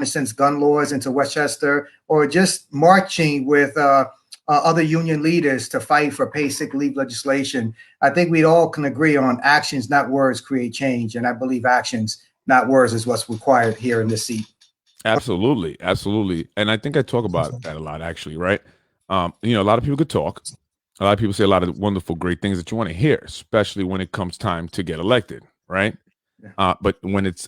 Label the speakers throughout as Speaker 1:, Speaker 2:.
Speaker 1: sense, gun laws into Westchester, or just marching with other union leaders to fight for paid sick leave legislation. I think we all can agree on actions, not words, create change. And I believe actions, not words, is what's required here in this seat.
Speaker 2: Absolutely, absolutely. And I think I talk about that a lot, actually, right? A lot of people could talk. A lot of people say a lot of wonderful, great things that you want to hear, especially when it comes time to get elected, right? But when it's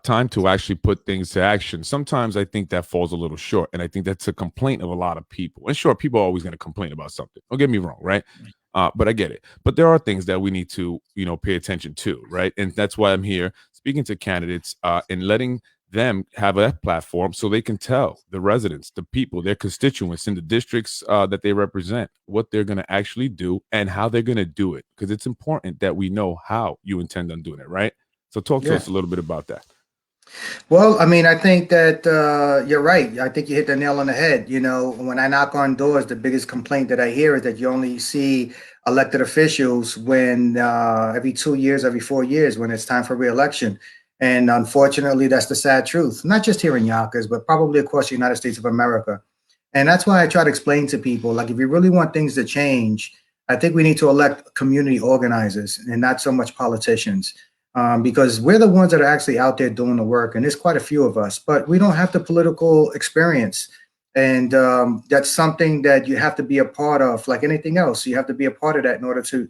Speaker 2: time to actually put things to action, sometimes I think that falls a little short. And I think that's a complaint of a lot of people. And sure, people are always going to complain about something. Don't get me wrong, right? But I get it. But there are things that we need to, pay attention to, right? And that's why I'm here speaking to candidates and letting them have a platform so they can tell the residents, the people, their constituents in the districts that they represent what they're going to actually do and how they're going to do it. Because it's important that we know how you intend on doing it, right? So talk to us a little bit about that.
Speaker 1: Well, I mean, I think that you're right. I think you hit the nail on the head. When I knock on doors, the biggest complaint that I hear is that you only see elected officials when every 2 years, every 4 years, when it's time for re-election. And unfortunately, that's the sad truth, not just here in Yonkers, but probably across the United States of America. And that's why I try to explain to people, like, if you really want things to change, I think we need to elect community organizers and not so much politicians. Because we're the ones that are actually out there doing the work. And there's quite a few of us, but we don't have the political experience. And that's something that you have to be a part of, like anything else. You have to be a part of that in order to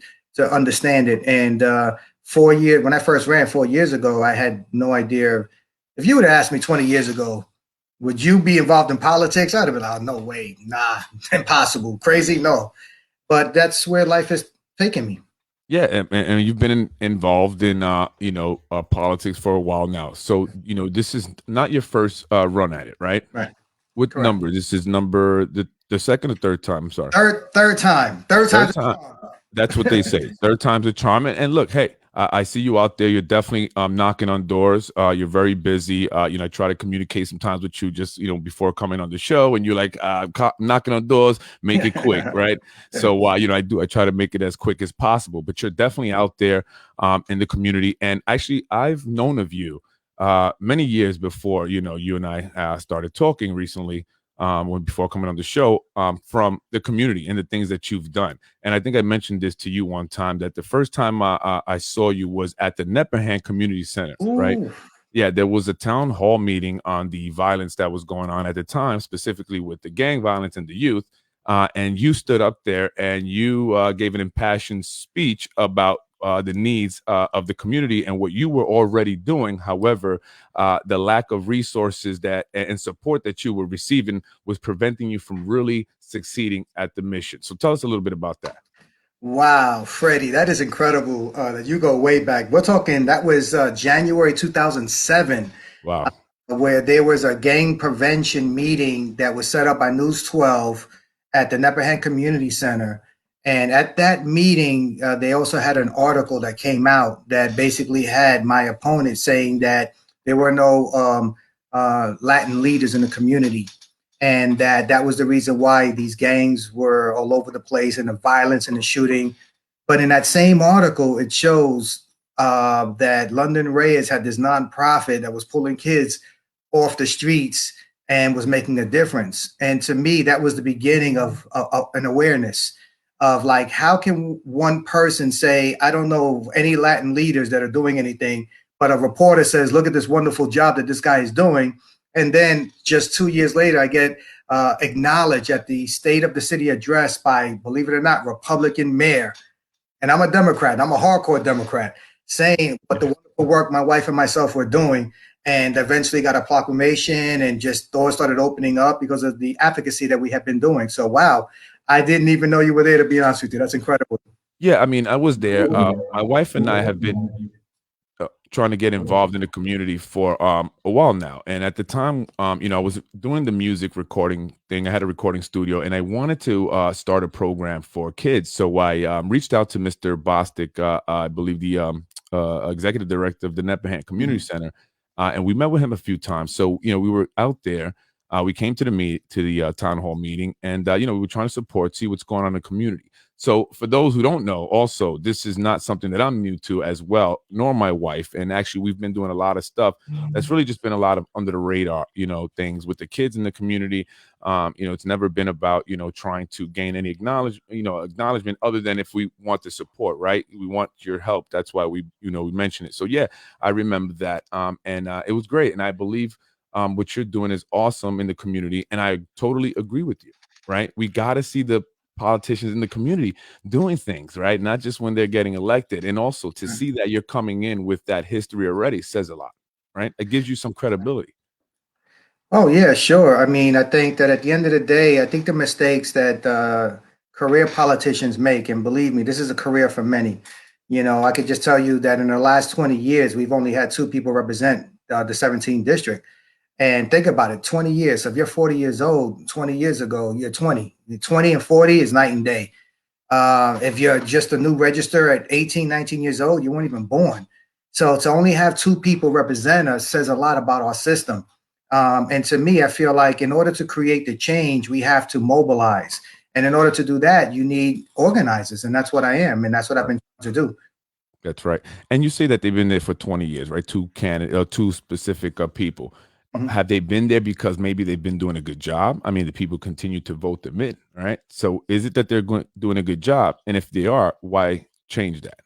Speaker 1: understand it. And 4 years, when I first ran 4 years ago, I had no idea. If you would have asked me 20 years ago, would you be involved in politics? I'd have been like, oh, no way, nah, impossible, crazy, no. But that's where life has taken me.
Speaker 2: Yeah, and you've been involved in politics for a while now. So this is not your first run at it, right?
Speaker 1: Right.
Speaker 2: What
Speaker 1: Correct.
Speaker 2: number? This is number the second or third time. I'm sorry.
Speaker 1: Third time.
Speaker 2: That's what they say. Third time's a charm. And look, hey, I see you out there. You're definitely knocking on doors. You're very busy. I try to communicate sometimes with you just, before coming on the show, and you're like, knocking on doors, make it quick, right? So, I try to make it as quick as possible. But you're definitely out there in the community. And actually, I've known of you many years before, you and I started talking recently. Before coming on the show, from the community and the things that you've done. And I think I mentioned this to you one time, that the first time I saw you was at the Nepperhan Community Center, right? Yeah, there was a town hall meeting on the violence that was going on at the time, specifically with the gang violence and the youth. And you stood up there and you gave an impassioned speech about the needs of the community and what you were already doing. However, the lack of resources and support that you were receiving was preventing you from really succeeding at the mission. So tell us a little bit about that.
Speaker 1: Wow, Freddie, that is incredible that you go way back. We're talking, that was January 2007.
Speaker 2: Wow.
Speaker 1: Where there was a gang prevention meeting that was set up by News 12 at the Nepperhan Community Center. And at that meeting, they also had an article that came out that basically had my opponent saying that there were no Latin leaders in the community, and that was the reason why these gangs were all over the place and the violence and the shooting. But in that same article, it shows that London Reyes had this nonprofit that was pulling kids off the streets and was making a difference. And to me, that was the beginning of an awareness of, like, how can one person say, I don't know any Latin leaders that are doing anything, but a reporter says, look at this wonderful job that this guy is doing. And then just 2 years later, I get acknowledged at the State of the City address by, believe it or not, Republican mayor. And I'm a Democrat. I'm a hardcore Democrat, saying what the wonderful work my wife and myself were doing, and eventually got a proclamation, and just doors started opening up because of the advocacy that we have been doing. So, wow. I didn't even know you were there, to be honest with you. That's incredible.
Speaker 2: Yeah, I mean, I was there. My wife and I have been trying to get involved in the community for a while now. And at the time, I was doing the music recording thing. I had a recording studio, and I wanted to start a program for kids. So I reached out to Mr. Bostic, I believe the executive director of the Nepperhan Community Center, and we met with him a few times. So, we were out there. We came to the town hall meeting, and we were trying to see what's going on in the community. So for those who don't know, also, this is not something that I'm new to as well, nor my wife. And actually, we've been doing a lot of stuff that's really just been a lot of under the radar, things with the kids in the community. It's never been about, trying to gain any acknowledgement other than if we want the support, right? We want your help. That's why we mention it. So yeah, I remember that. And it was great. And I believe what you're doing is awesome in the community. And I totally agree with you, right? We got to see the politicians in the community doing things, right? Not just when they're getting elected. And also to see that you're coming in with that history already says a lot, right? It gives you some credibility.
Speaker 1: Oh yeah, sure. I mean, I think that at the end of the day, I think the mistakes that career politicians make, and believe me, this is a career for many. I could just tell you that in the last 20 years, we've only had two people represent the 17th district. And think about it, 20 years. So if you're 40 years old, 20 years ago, you're 20. 20 and 40 is night and day. If you're just a new register at 18, 19 years old, you weren't even born. So to only have two people represent us says a lot about our system. And to me, I feel like in order to create the change, we have to mobilize. And in order to do that, you need organizers. And that's what I am. And that's what I've been trying to do.
Speaker 2: That's right. And you say that they've been there for 20 years, right? Two specific people.
Speaker 1: Mhm.
Speaker 2: Have they been there because maybe they've been doing a good job? I mean, the people continue to vote them in, right? So is it that they're doing a good job? And if they are, why change that?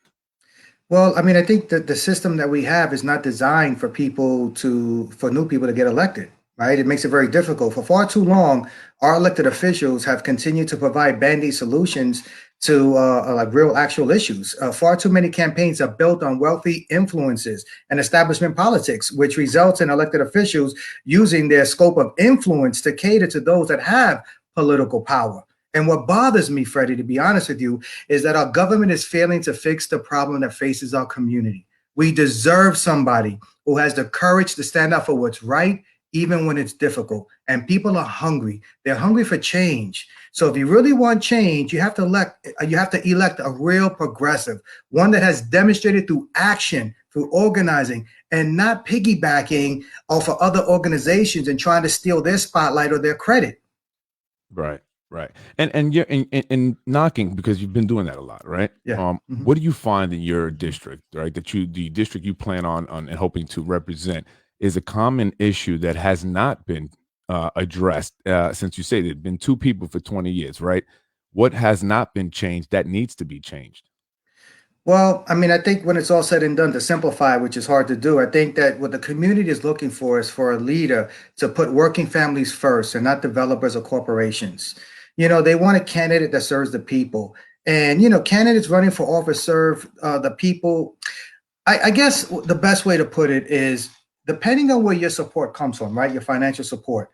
Speaker 1: Well, I mean, I think that the system that we have is not designed for for new people to get elected, right? It makes it very difficult. For far too long, our elected officials have continued to provide band-aid solutions to like real actual issues. Far too many campaigns are built on wealthy influences and establishment politics, which results in elected officials using their scope of influence to cater to those that have political power. And what bothers me, Freddie, to be honest with you, is that our government is failing to fix the problem that faces our community. We deserve somebody who has the courage to stand up for what's right, even when it's difficult. And people are hungry. They're hungry for change. So if you really want change, you have to elect a real progressive, one that has demonstrated through action, through organizing, and not piggybacking off of other organizations and trying to steal their spotlight or their credit.
Speaker 2: Right. Right. And you're in knocking because you've been doing that a lot, right?
Speaker 1: Yeah. Mhm.
Speaker 2: What do you find in your district, right? The district you plan on and hoping to represent is a common issue that has not been addressed since you say there've been two people for 20 years, right? What has not been changed that needs to be changed?
Speaker 1: Well, I mean, I think when it's all said and done, to simplify, which is hard to do, I think that what the community is looking for is for a leader to put working families first and not developers or corporations. They want a candidate that serves the people. And, candidates running for office serve the people. I guess the best way to put it is depending on where your support comes from, right? Your financial support.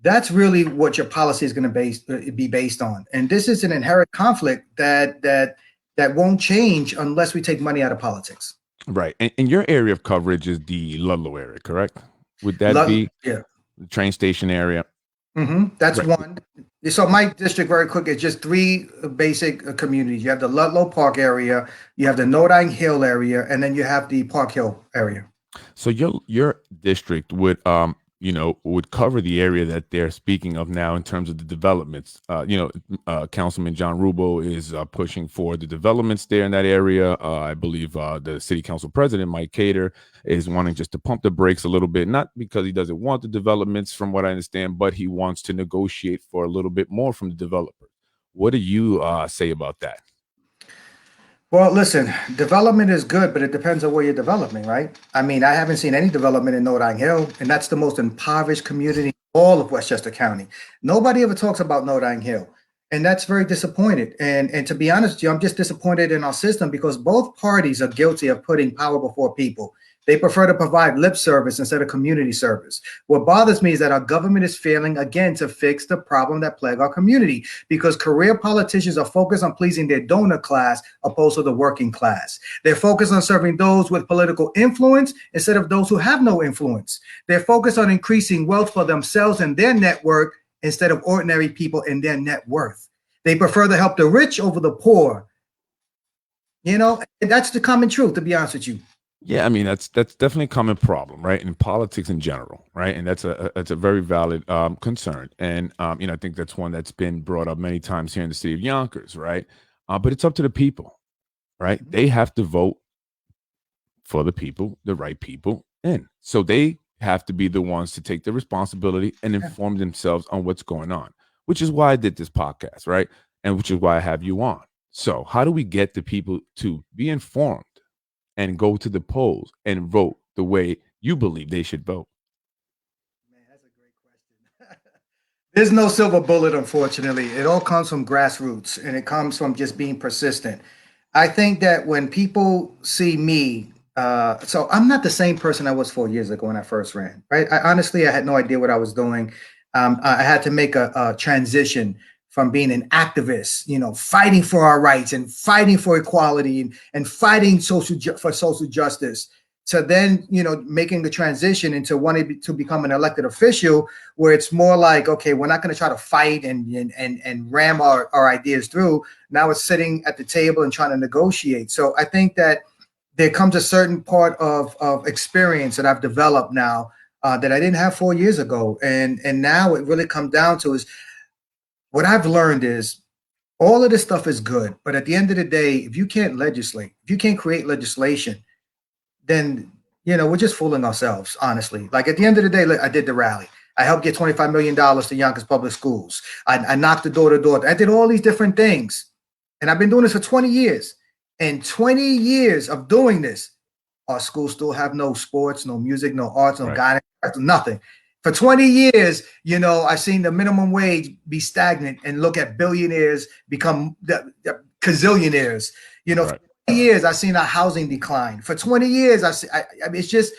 Speaker 1: That's really what your policy is going to be based on. And this is an inherent conflict that won't change unless we take money out of politics.
Speaker 2: Right. And your area of coverage is the Ludlow area, correct? Would that be
Speaker 1: Yeah.
Speaker 2: the train station area?
Speaker 1: That's
Speaker 2: Right.
Speaker 1: one. So my district, very quick, is just three basic communities. You have the Ludlow Park area, you have the Nodine Hill area, and then you have the Park Hill area.
Speaker 2: So your district would cover the area that they're speaking of now in terms of the developments. Councilman John Rubo is pushing for the developments there in that area. I believe the city council president Mike Cater is wanting just to pump the brakes a little bit, not because he doesn't want the developments, from what I understand, but he wants to negotiate for a little bit more from the developer. What do you say about that?
Speaker 1: Well, listen, development is good, but it depends on where you're developing, right? I mean, I haven't seen any development in Nodine Hill, and that's the most impoverished community in all of Westchester County. Nobody ever talks about Nodine Hill, and that's very disappointed. And to be honest with you, I'm just disappointed in our system because both parties are guilty of putting power before people. They prefer to provide lip service instead of community service. What bothers me is that our government is failing again to fix the problem that plague our community because career politicians are focused on pleasing their donor class opposed to the working class. They're focused on serving those with political influence instead of those who have no influence. They're focused on increasing wealth for themselves and their network instead of ordinary people and their net worth. They prefer to help the rich over the poor. That's the common truth, to be honest with you.
Speaker 2: Yeah, I mean that's definitely a common problem, right? In politics in general, right? And that's a very valid concern, and I think that's one that's been brought up many times here in the city of Yonkers, right? But it's up to the people, right?
Speaker 1: Mhm.
Speaker 2: They have to vote for the people, the right people in. So they have to be the ones to take the responsibility and
Speaker 1: Yeah.
Speaker 2: inform themselves on what's going on, which is why I did this podcast, right? And which is why I have you on. So, how do we get the people to be informed and go to the polls and vote the way you believe they should vote?
Speaker 1: Man, that's a great question. There's no silver bullet, unfortunately. It all comes from grassroots and it comes from just being persistent. I think that when people see me, so I'm not the same person I was 4 years ago when I first ran, right? I had no idea what I was doing. I had to make a transition from being an activist, fighting for our rights and fighting for equality and fighting for social justice, to then, making the transition into wanting to become an elected official, where it's more like, okay, we're not going to try to fight and ram our ideas through. Now it's sitting at the table and trying to negotiate. So I think that there comes a certain part of experience that I've developed now, that I didn't have 4 years ago. And now it really comes down to is what I've learned is all of this stuff is good. But at the end of the day, if you can't legislate, if you can't create legislation, then we're just fooling ourselves, honestly. Like at the end of the day, look, I did the rally. I helped get $25 million to Yonkers Public Schools. I knocked the door to door. I did all these different things. And I've been doing this for 20 years. And 20 years of doing this, our schools still have no sports, no music, no arts, no
Speaker 2: Right.
Speaker 1: guidance, nothing. For 20 years, I've seen the minimum wage be stagnant and look at billionaires become the gazillionaires.
Speaker 2: Right.
Speaker 1: For years, I've seen our housing decline. For 20 years, I mean, it's just,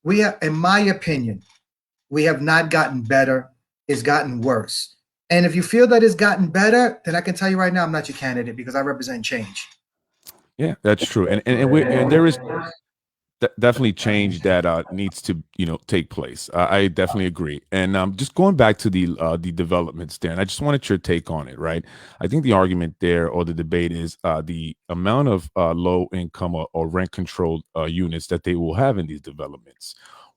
Speaker 1: we have, in my opinion, we have not gotten better. It's gotten worse. And if you feel that it's gotten better, then I can tell you right now, I'm not your candidate because I represent change.
Speaker 2: Yeah, that's true. And there is definitely change that needs to take place. I definitely agree. And just going back to the developments there, and I just wanted your take on it. Right, I think the argument there or the debate is the amount of low income or rent controlled units that they will have in these developments.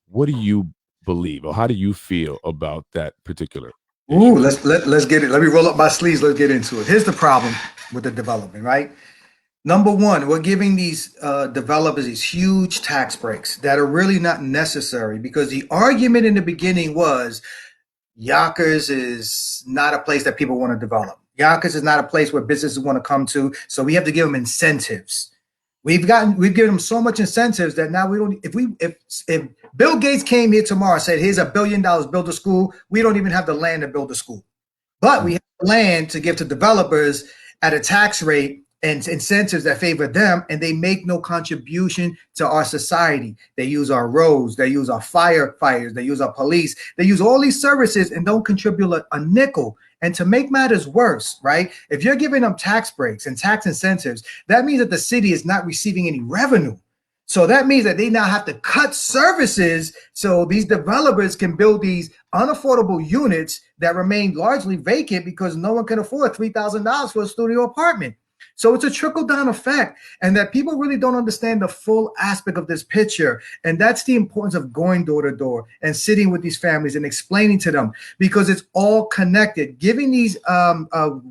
Speaker 2: What do you believe, or how do you feel about that particular issue?
Speaker 1: Ooh, let's get it. Let me roll up my sleeves. Let's get into it. Here's the problem with the development, right? Number one, we're giving these developers these huge tax breaks that are really not necessary, because the argument in the beginning was Yonkers is not a place that people want to develop. Yonkers is not a place where businesses want to come to. So we have to give them incentives. We've given them so much incentives that now we don't. If Bill Gates came here tomorrow and said, "Here's $1 billion, build a school," we don't even have the land to build a school. But we have land to give to developers at a tax rate and incentives that favor them, and they make no contribution to our society. They use our roads, they use our firefighters, they use our police, they use all these services and don't contribute a nickel. And to make matters worse, right? If you're giving them tax breaks and tax incentives, that means that the city is not receiving any revenue. So that means that they now have to cut services so these developers can build these unaffordable units that remain largely vacant because no one can afford $3,000 for a studio apartment. So it's a trickle-down effect, and that people really don't understand the full aspect of this picture. And that's the importance of going door to door and sitting with these families and explaining to them, because it's all connected. Giving these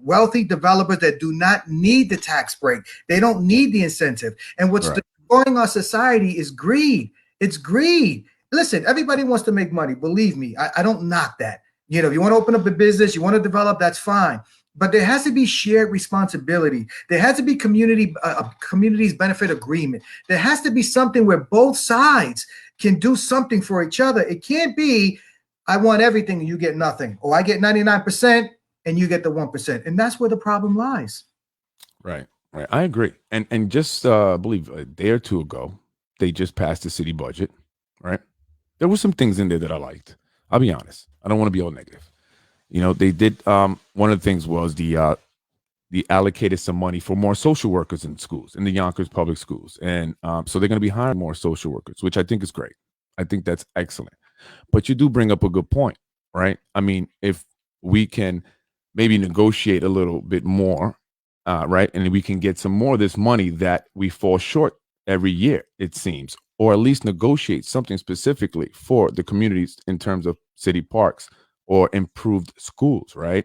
Speaker 1: wealthy developers that do not need the tax break, they don't need the incentive. And what's
Speaker 2: Right.
Speaker 1: destroying our society is greed. It's greed. Listen, everybody wants to make money. Believe me, I don't knock that. If you want to open up a business, you want to develop, that's fine. But there has to be shared responsibility. There has to be communities benefit agreement. There has to be something where both sides can do something for each other. It can't be, I want everything and you get nothing, or I get 99% and you get the 1%. And that's where the problem lies.
Speaker 2: Right. Right. I agree. And just I believe a day or two ago, they just passed the city budget. Right. There were some things in there that I liked. I'll be honest. I don't want to be all negative. They did. One of the things was the allocated some money for more social workers in schools, in the Yonkers public schools, and so they're going to be hiring more social workers, which I think is great. I think that's excellent. But you do bring up a good point, right? I mean, if we can maybe negotiate a little bit more, right, and we can get some more of this money that we fall short every year, it seems, or at least negotiate something specifically for the communities in terms of city parks or improved schools, right?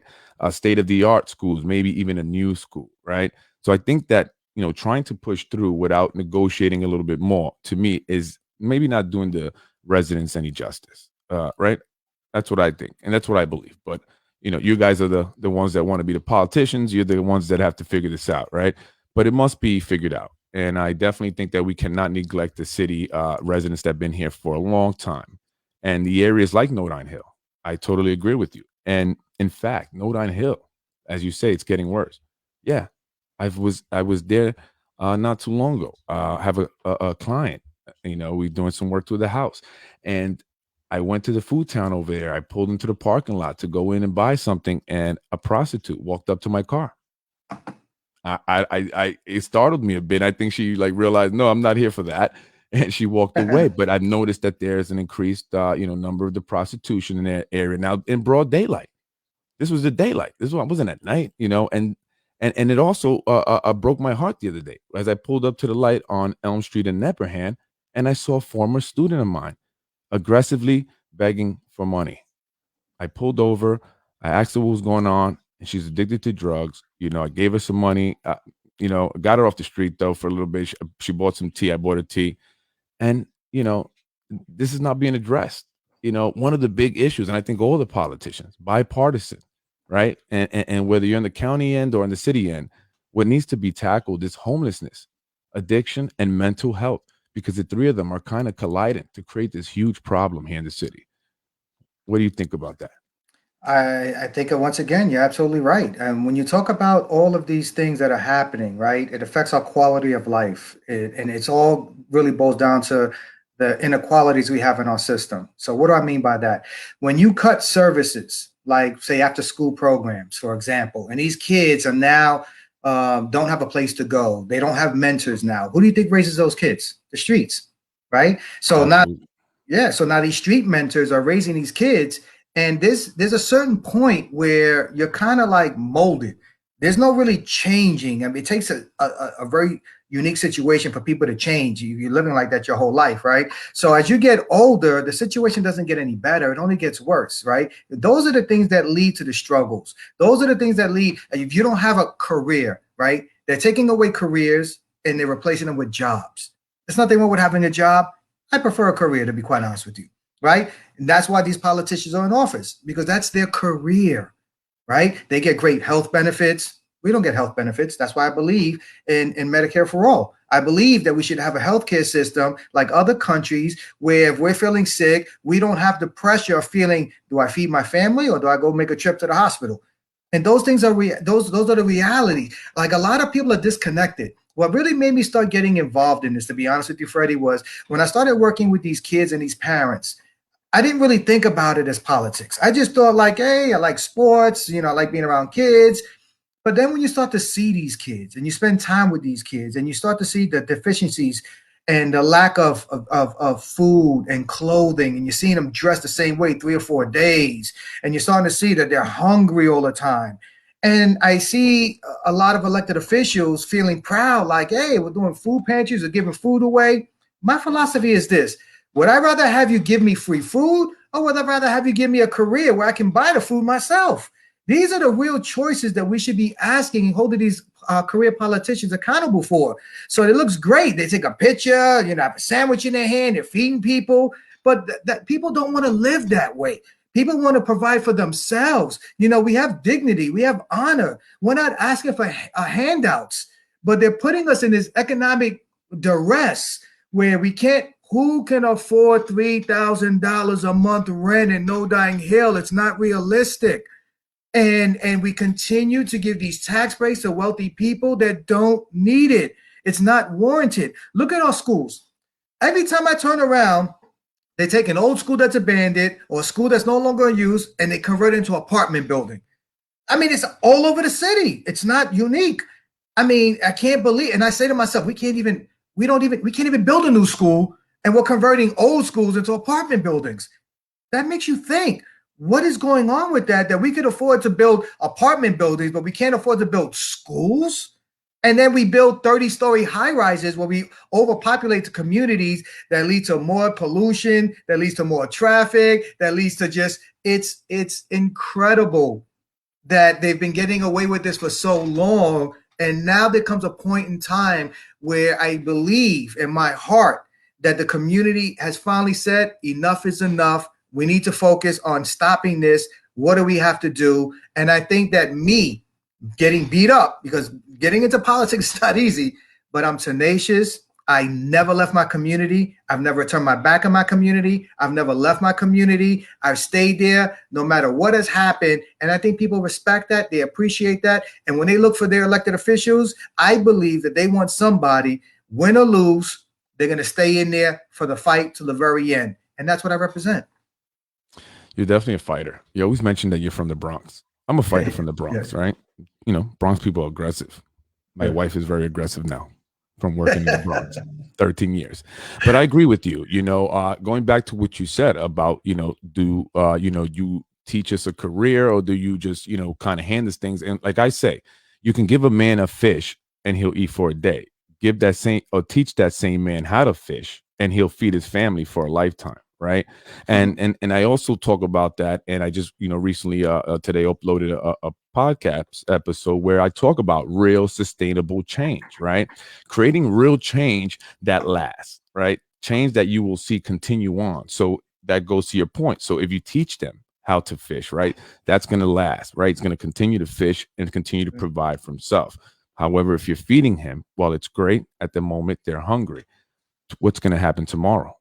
Speaker 2: State of the art schools, maybe even a new school, right? So I think that, trying to push through without negotiating a little bit more, to me, is maybe not doing the residents any justice. Right? That's what I think, and that's what I believe. But you guys are the ones that want to be the politicians. You're the ones that have to figure this out, right? But it must be figured out. And I definitely think that we cannot neglect the city residents that have been here for a long time, and the areas like Nodine Hill. I totally agree with you. And in fact, Nodine Hill, as you say, it's getting worse. Yeah, I was there not too long ago. I have a client. We doing some work to the house, and I went to the food town over there. I pulled into the parking lot to go in and buy something, and a prostitute walked up to my car. It startled me a bit. I think she like realized, no, I'm not here for that, and she walked away. But I've noticed that there's an increased, number of the prostitution in that area now in broad daylight. This was the daylight. This wasn't at night, and it also broke my heart the other day as I pulled up to the light on Elm Street in Nepperhan, and I saw a former student of mine aggressively begging for money. I pulled over. I asked her what was going on, and she's addicted to drugs. I gave her some money. Got her off the street though for a little bit. She bought some tea. I bought her tea, and this is not being addressed. One of the big issues, and I think all the politicians, bipartisan, right, and whether you're in the county end or in the city end, what needs to be tackled is homelessness, addiction, and mental health, because the three of them are kind of colliding to create this huge problem here in the city. What do you think about that?
Speaker 1: I think that once again, you're absolutely right. And when you talk about all of these things that are happening, right, it affects our quality of life. And it's all really boils down to the inequalities we have in our system. So what do I mean by that? When you cut services, like say after school programs, for example, and these kids are now don't have a place to go. They don't have mentors now. Who do you think raises those kids? The streets, right? So now,
Speaker 2: Absolutely.
Speaker 1: yeah, so now these street mentors are raising these kids, and there's a certain point where you're kind of like molded. There's no really changing. I mean, it takes a very unique situation for people to change. You're living like that your whole life, right? So as you get older, the situation doesn't get any better. It only gets worse, right? Those are the things that lead to the struggles. Those are the things that lead, if you don't have a career, right? They're taking away careers and they're replacing them with jobs. There's nothing wrong with having a job. I prefer a career, to be quite honest with you, right? And that's why these politicians are in office, because that's their career, right? They get great health benefits. We don't get health benefits. That's why I believe in Medicare for all. I believe that we should have a healthcare system like other countries where if we're feeling sick, we don't have the pressure of feeling, do I feed my family or do I go make a trip to the hospital? And those things are those are the reality. Like a lot of people are disconnected. What really made me start getting involved in this, to be honest with you, Freddie, was when I started working with these kids and these parents. I didn't really think about it as politics. I just thought like, hey, I like sports, I like being around kids. But then when you start to see these kids and you spend time with these kids and you start to see the deficiencies and the lack of food and clothing, and you're seeing them dressed the same way 3 or 4 days, and you're starting to see that they're hungry all the time. And I see a lot of elected officials feeling proud, like, hey, we're doing food pantries, we're giving food away. My philosophy is this: would I rather have you give me free food, or would I rather have you give me a career where I can buy the food myself? These are the real choices that we should be asking and holding these career politicians accountable for. So it looks great. They take a picture, have a sandwich in their hand, they're feeding people, but that people don't want to live that way. People want to provide for themselves. We have dignity, we have honor. We're not asking for handouts, but they're putting us in this economic duress where we can't. Who can afford $3,000 a month rent in Nodine Hill? It's not realistic. And we continue to give these tax breaks to wealthy people that don't need it. It's not warranted. Look at our schools. Every time I turn around, they take an old school that's abandoned or a school that's no longer in use and they convert it into an apartment building. I mean, it's all over the city. It's not unique. I mean, I can't believe, and I say to myself, we can't even build a new school, and we're converting old schools into apartment buildings. That makes you think, what is going on with that we could afford to build apartment buildings, but we can't afford to build schools? And then we build 30-story high rises where we overpopulate the communities that lead to more pollution, that leads to more traffic, that leads to just, it's incredible that they've been getting away with this for so long. And now there comes a point in time where I believe in my heart that the community has finally said enough is enough. We need to focus on stopping this. What do we have to do? And I think that me getting beat up, because getting into politics is not easy, but I'm tenacious. I never left my community. I've never turned my back on my community. I've never left my community. I've stayed there no matter what has happened. And I think people respect that. They appreciate that. And when they look for their elected officials, I believe that they want somebody, win or lose, they're going to stay in there for the fight to the very end. And that's what I represent.
Speaker 2: You're definitely a fighter. You always mention that you're from the Bronx. I'm a fighter from the Bronx, right? You know, Bronx people are aggressive. My wife is very aggressive now from working in the Bronx, 13 years. But I agree with you. You know, going back to what you said about, you know, do you teach us a career, or do you just, you know, kind of hand us things? And like I say, you can give a man a fish and he'll eat for a day. Give that same, or teach that same man how to fish and he'll feed his family for a lifetime. Right. And I also talk about that. And I just, you know, recently today uploaded a podcast episode where I talk about real sustainable change, right? Creating real change that lasts, right? Change that you will see continue on. So that goes to your point. So if you teach them how to fish, right, that's going to last, right? It's going to continue to fish and continue to provide for himself. However, if you're feeding him, while it's great at the moment, they're hungry. What's going to happen tomorrow?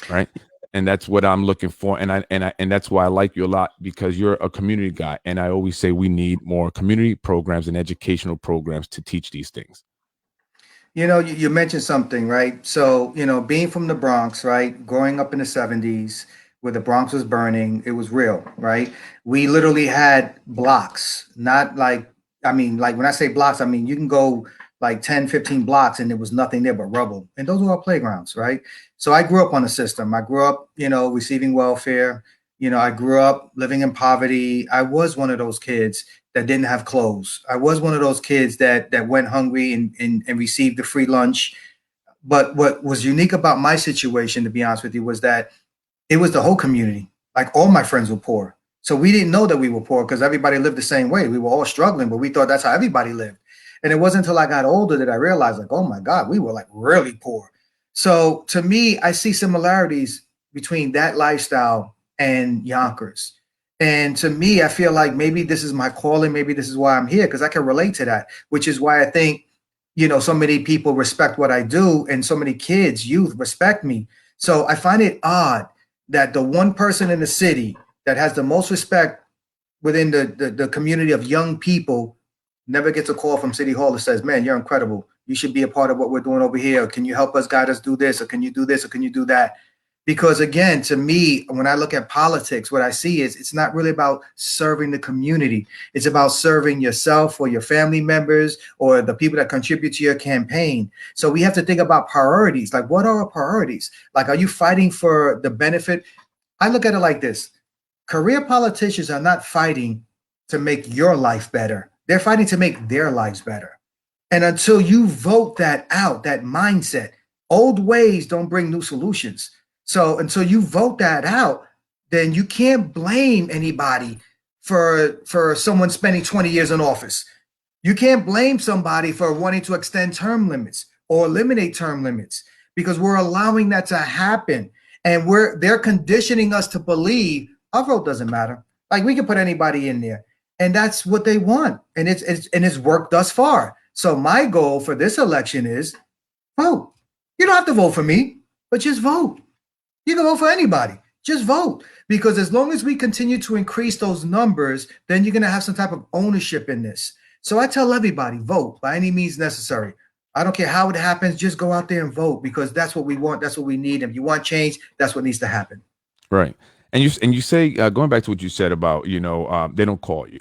Speaker 2: Right. And that's what I'm looking for. And that's why I like you a lot, because you're a community guy. And I always say we need more community programs and educational programs to teach these things.
Speaker 1: You know, you mentioned something, right? So, you know, being from the Bronx, right? Growing up in the 70s where the Bronx was burning, it was real, right? We literally had blocks, not like, I mean, like when I say blocks, I mean, you can go like 10, 15 blocks and there was nothing there but rubble. And those were our playgrounds, right? So I grew up on a system. I grew up, you know, receiving welfare. You know, I grew up living in poverty. I was one of those kids that didn't have clothes. I was one of those kids that went hungry and received the free lunch. But what was unique about my situation, to be honest with you, was that it was the whole community. Like all my friends were poor. So we didn't know that we were poor because everybody lived the same way. We were all struggling, but we thought that's how everybody lived. And it wasn't until I got older that I realized, like, oh my God, we were like really poor. So to me, I see similarities between that lifestyle and Yonkers. And to me, I feel like maybe this is my calling. Maybe this is why I'm here, because I can relate to that, which is why I think, you know, so many people respect what I do and so many kids, youth respect me. So I find it odd that the one person in the city that has the most respect within the community of young people never gets a call from City Hall that says, man, you're incredible. You should be a part of what we're doing over here. Can you help us, guide us, do this? Or can you do this? Or can you do that? Because again, to me, when I look at politics, what I see is it's not really about serving the community. It's about serving yourself or your family members or the people that contribute to your campaign. So we have to think about priorities. Like, what are our priorities? Like, are you fighting for the benefit? I look at it like this. Career politicians are not fighting to make your life better. They're fighting to make their lives better. And until you vote that out, that mindset, old ways don't bring new solutions. So until you vote that out, then you can't blame anybody for someone spending 20 years in office. You can't blame somebody for wanting to extend term limits or eliminate term limits, because we're allowing that to happen. And they're conditioning us to believe our vote doesn't matter. Like, we can put anybody in there. And that's what they want. And it's worked thus far. So my goal for this election is vote. You don't have to vote for me, but just vote. You can vote for anybody. Just vote. Because as long as we continue to increase those numbers, then you're going to have some type of ownership in this. So I tell everybody, vote by any means necessary. I don't care how it happens. Just go out there and vote, because that's what we want. That's what we need. If you want change, that's what needs to happen.
Speaker 2: Right. And you say, going back to what you said about, you know, they don't call you.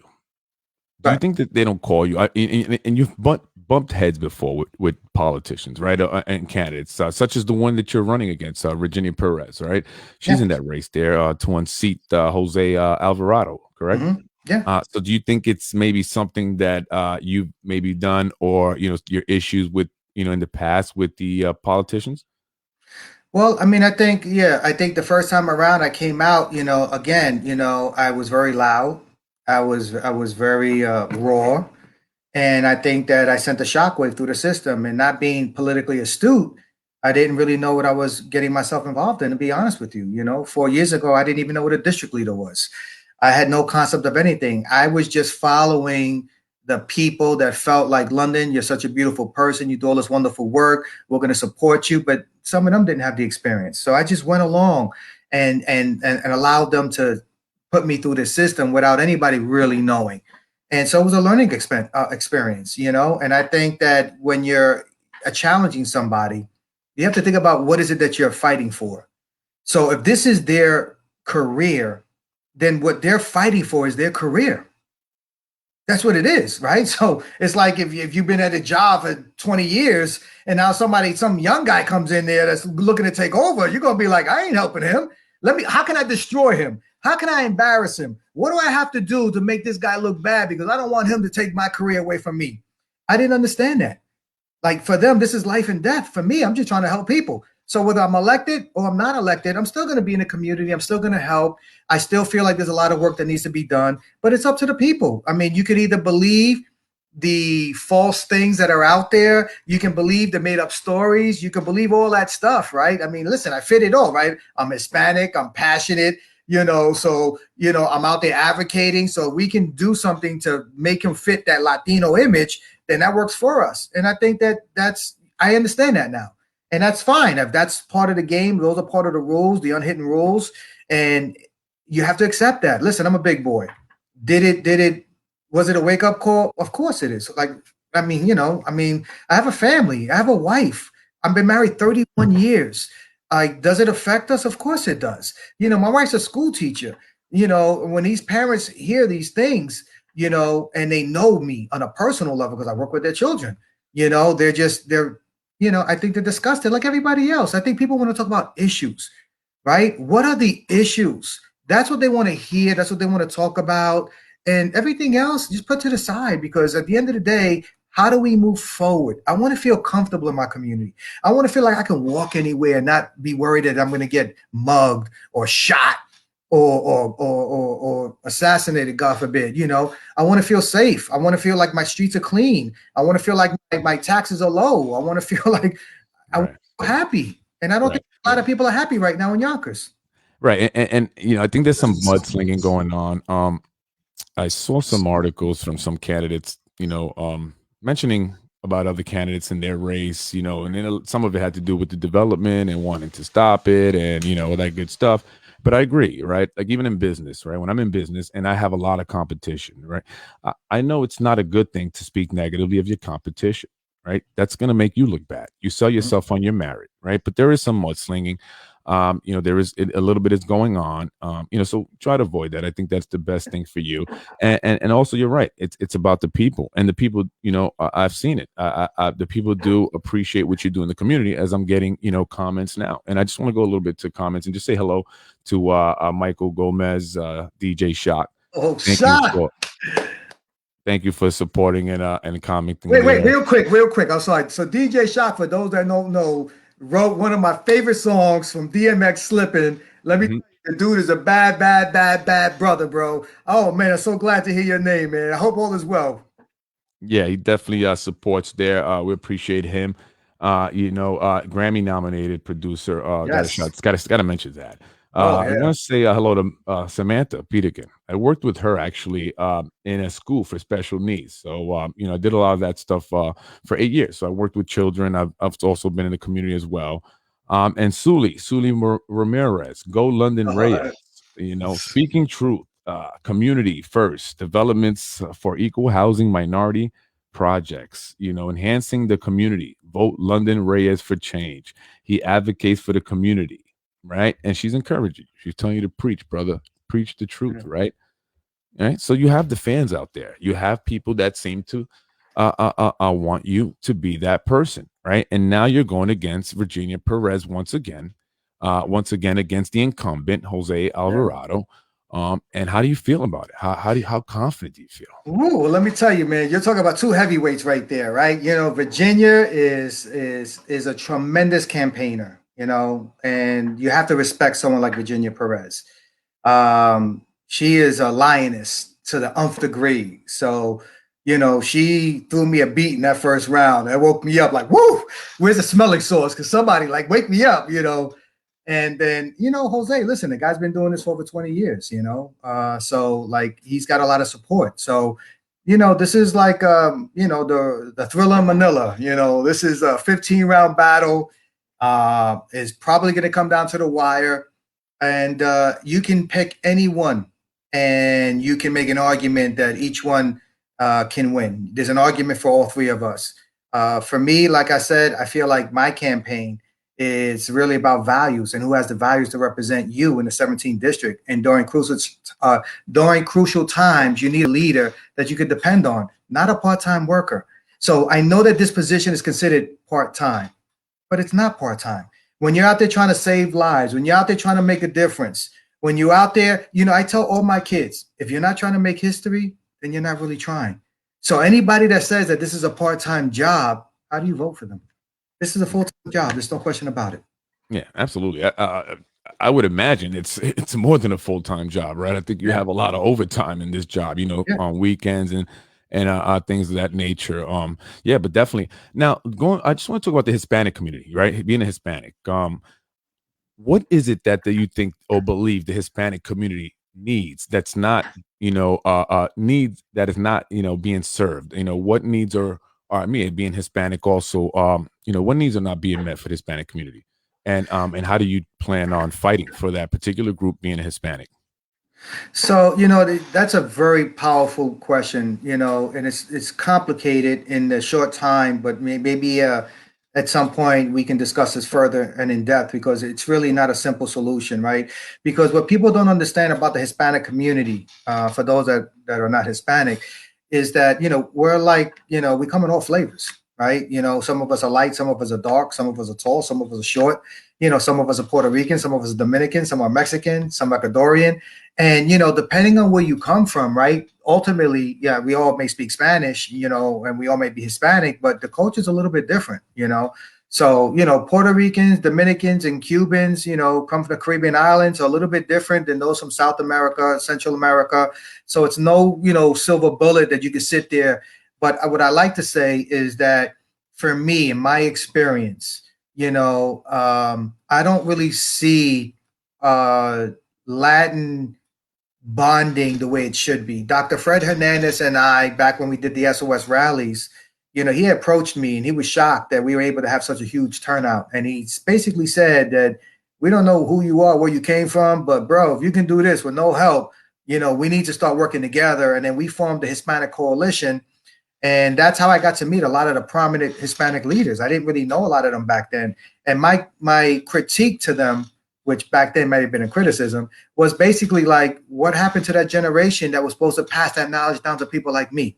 Speaker 2: Do you think that they don't call you? And you've bumped heads before with politicians, right? And candidates, such as the one that you're running against, Virginia Perez, right? She's in that race there to unseat Jose Alvarado, correct?
Speaker 1: Mm-hmm. Yeah.
Speaker 2: So do you think it's maybe something that you've maybe done, or, you know, your issues with, you know, in the past with the politicians?
Speaker 1: Well, I mean, I think the first time around I came out, you know, again, you know, I was very loud. I was very raw. And I think that I sent a shockwave through the system, and not being politically astute, I didn't really know what I was getting myself involved in, to be honest with you. 4 years ago, I didn't even know what a district leader was. I had no concept of anything. I was just following the people that felt like, London, you're such a beautiful person. You do all this wonderful work. We're going to support you. But some of them didn't have the experience. So I just went along and allowed them to put me through the system without anybody really knowing. And so it was a learning experience, And I think that when you're challenging somebody, you have to think about what is it that you're fighting for. So if this is their career, then what they're fighting for is their career. That's what it is, right? So it's like if you've been at a job for 20 years and now some young guy comes in there that's looking to take over, you're going to be like, I ain't helping him. How can I destroy him? How can I embarrass him? What do I have to do to make this guy look bad? Because I don't want him to take my career away from me. I didn't understand that. Like, for them, this is life and death. For me, I'm just trying to help people. So whether I'm elected or I'm not elected, I'm still going to be in the community. I'm still going to help. I still feel like there's a lot of work that needs to be done, but it's up to the people. I mean, you could either believe the false things that are out there. You can believe the made up stories. You can believe all that stuff, right? I mean, listen, I fit it all, right? I'm Hispanic. I'm passionate, so, I'm out there advocating. So we can do something to make him fit that Latino image, then that works for us. And I think I understand that now. And that's fine. If that's part of the game, those are part of the rules, the unhidden rules. And you have to accept that. Listen, I'm a big boy. Was it a wake up call? Of course it is. Like, I have a family. I have a wife. I've been married 31 years. Does it affect us? Of course it does. My wife's a school teacher. When these parents hear these things, and they know me on a personal level because I work with their children, I think they're disgusted like everybody else. I think people want to talk about issues, right? What are the issues? That's what they want to hear. That's what they want to talk about. And everything else, just put to the side, because at the end of the day, how do we move forward? I want to feel comfortable in my community. I want to feel like I can walk anywhere and not be worried that I'm going to get mugged or shot or assassinated, God forbid. I want to feel safe. I want to feel like my streets are clean. I want to feel like my taxes are low. I want to feel like I'm happy. And I don't think a lot of people are happy right now in Yonkers.
Speaker 2: Right. And I think there's some mudslinging going on. I saw some articles from some candidates, mentioning about other candidates in their race, and then some of it had to do with the development and wanting to stop it and, all that good stuff. But I agree, right? Like, even in business, right? When I'm in business and I have a lot of competition, right? I know it's not a good thing to speak negatively of your competition, right? That's going to make you look bad. You sell yourself on your merit, right? But there is some mudslinging. There is a little bit is going on. So try to avoid that. I think that's the best thing for you. And also, you're right. It's about the people, and the people. I've seen it. The people do appreciate what you do in the community, as I'm getting comments now. And I just want to go a little bit to comments and just say hello to Michael Gomez, DJ Shock.
Speaker 1: Oh, Shock!
Speaker 2: Thank you for supporting and commenting.
Speaker 1: Wait, real quick. I'm sorry. So DJ Shock, for those that don't know, wrote one of my favorite songs from DMX, Slippin'. Let me tell you, the dude is a bad brother, bro. Oh, man, I'm so glad to hear your name, man. I hope all is well.
Speaker 2: Yeah, he definitely supports there. We appreciate him. Grammy nominated producer.
Speaker 1: Yes.
Speaker 2: Got to mention that.
Speaker 1: Yeah.
Speaker 2: I want to say hello to Samantha Peterkin. I worked with her actually in a school for special needs. So, I did a lot of that stuff for 8 years. So I worked with children. I've also been in the community as well. And Suli Ramirez, go London Reyes. Speaking truth, community first, developments for equal housing, minority projects, enhancing the community. Vote London Reyes for change. He advocates for the community, right? And she's encouraging you. She's telling you to preach, brother. Preach the truth, right? All right. So you have the fans out there. You have people that seem to want you to be that person, right? And now you're going against Virginia Perez once again against the incumbent Jose Alvarado. And how do you feel about it? How confident do you feel?
Speaker 1: Ooh, well, let me tell you, man, you're talking about two heavyweights right there, right? Virginia is a tremendous campaigner, and you have to respect someone like Virginia Perez. She is a lioness to the nth degree. So she threw me a beat in that first round. That woke me up like, whoo, where's the smelling sauce? Because somebody like wake me up, And then, Jose, listen, the guy's been doing this for over 20 years, so like he's got a lot of support. So, this is like, the Thriller in Manila, this is a 15-round battle. Is probably going to come down to the wire. And you can pick any one and you can make an argument that each one can win. There's an argument for all three of us. For me, like I said, I feel like my campaign is really about values and who has the values to represent you in the 17th district. And during crucial times, you need a leader that you could depend on, not a part-time worker. So I know that this position is considered part-time, but it's not part-time. When you're out there trying to save lives, when you're out there trying to make a difference, when you're out there, I tell all my kids, if you're not trying to make history, then you're not really trying. So anybody that says that this is a part-time job, how do you vote for them? This is a full-time job. There's no question about it.
Speaker 2: Yeah, absolutely. I would imagine it's more than a full-time job, right? I think you have a lot of overtime in this job, on weekends and things of that nature. Yeah, but definitely. Now, I just want to talk about the Hispanic community, right? Being a Hispanic. What is it that you think or believe the Hispanic community needs that's not, needs that is not, being served? What needs are me being Hispanic also, what needs are not being met for the Hispanic community? And how do you plan on fighting for that particular group being a Hispanic?
Speaker 1: So, that's a very powerful question, and it's complicated in the short time, but maybe at some point we can discuss this further and in depth because it's really not a simple solution, right? Because what people don't understand about the Hispanic community, for those that are not Hispanic, is that, we're like, we come in all flavors, right? Some of us are light, some of us are dark, some of us are tall, some of us are short, some of us are Puerto Rican, some of us are Dominican, some are Mexican, some are Ecuadorian. And, depending on where you come from, right? Ultimately, yeah, we all may speak Spanish, and we all may be Hispanic, but the culture is a little bit different, So, Puerto Ricans, Dominicans, and Cubans, come from the Caribbean islands, are a little bit different than those from South America, Central America. So it's no, silver bullet that you can sit there. But what I like to say is that for me, in my experience, I don't really see Latin bonding the way it should be. Dr. Fred Hernandez and I, back when we did the SOS rallies, he approached me and he was shocked that we were able to have such a huge turnout. And he basically said that we don't know who you are, where you came from, but bro, if you can do this with no help, we need to start working together. And then we formed the Hispanic Coalition. And that's how I got to meet a lot of the prominent Hispanic leaders. I didn't really know a lot of them back then. And my critique to them, which back then might have been a criticism, was basically like, what happened to that generation that was supposed to pass that knowledge down to people like me?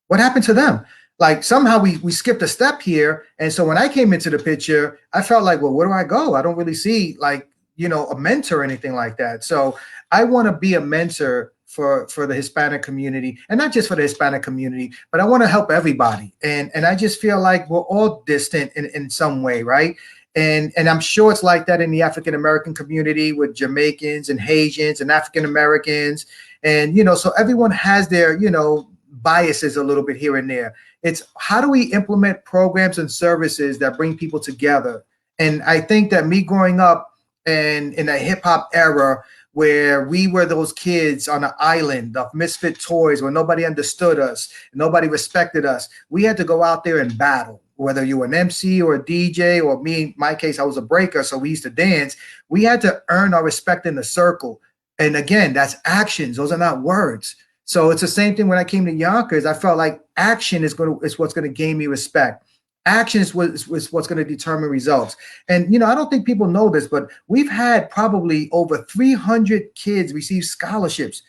Speaker 1: What happened to them? Like somehow we skipped a step here. And so when I came into the picture, I felt like, well, where do I go? I don't really see like, a mentor or anything like that. So I want to be a mentor for the Hispanic community, and not just for the Hispanic community, but I want to help everybody. And I just feel like we're all distant in some way, right? And I'm sure it's like that in the African American community with Jamaicans and Haitians and African Americans. And, so everyone has their, biases a little bit here and there. It's how do we implement programs and services that bring people together? And I think that me growing up and in a hip hop era where we were those kids on an island of misfit toys where nobody understood us, nobody respected us, we had to go out there and battle. Whether you were an MC or a DJ, or me, in my case, I was a breaker, so we used to dance. We had to earn our respect in the circle. And again, that's actions. Those are not words. So it's the same thing when I came to Yonkers. I felt like action is what's going to gain me respect. Action is what's going to determine results. And, I don't think people know this, but we've had probably over 300 kids receive scholarships.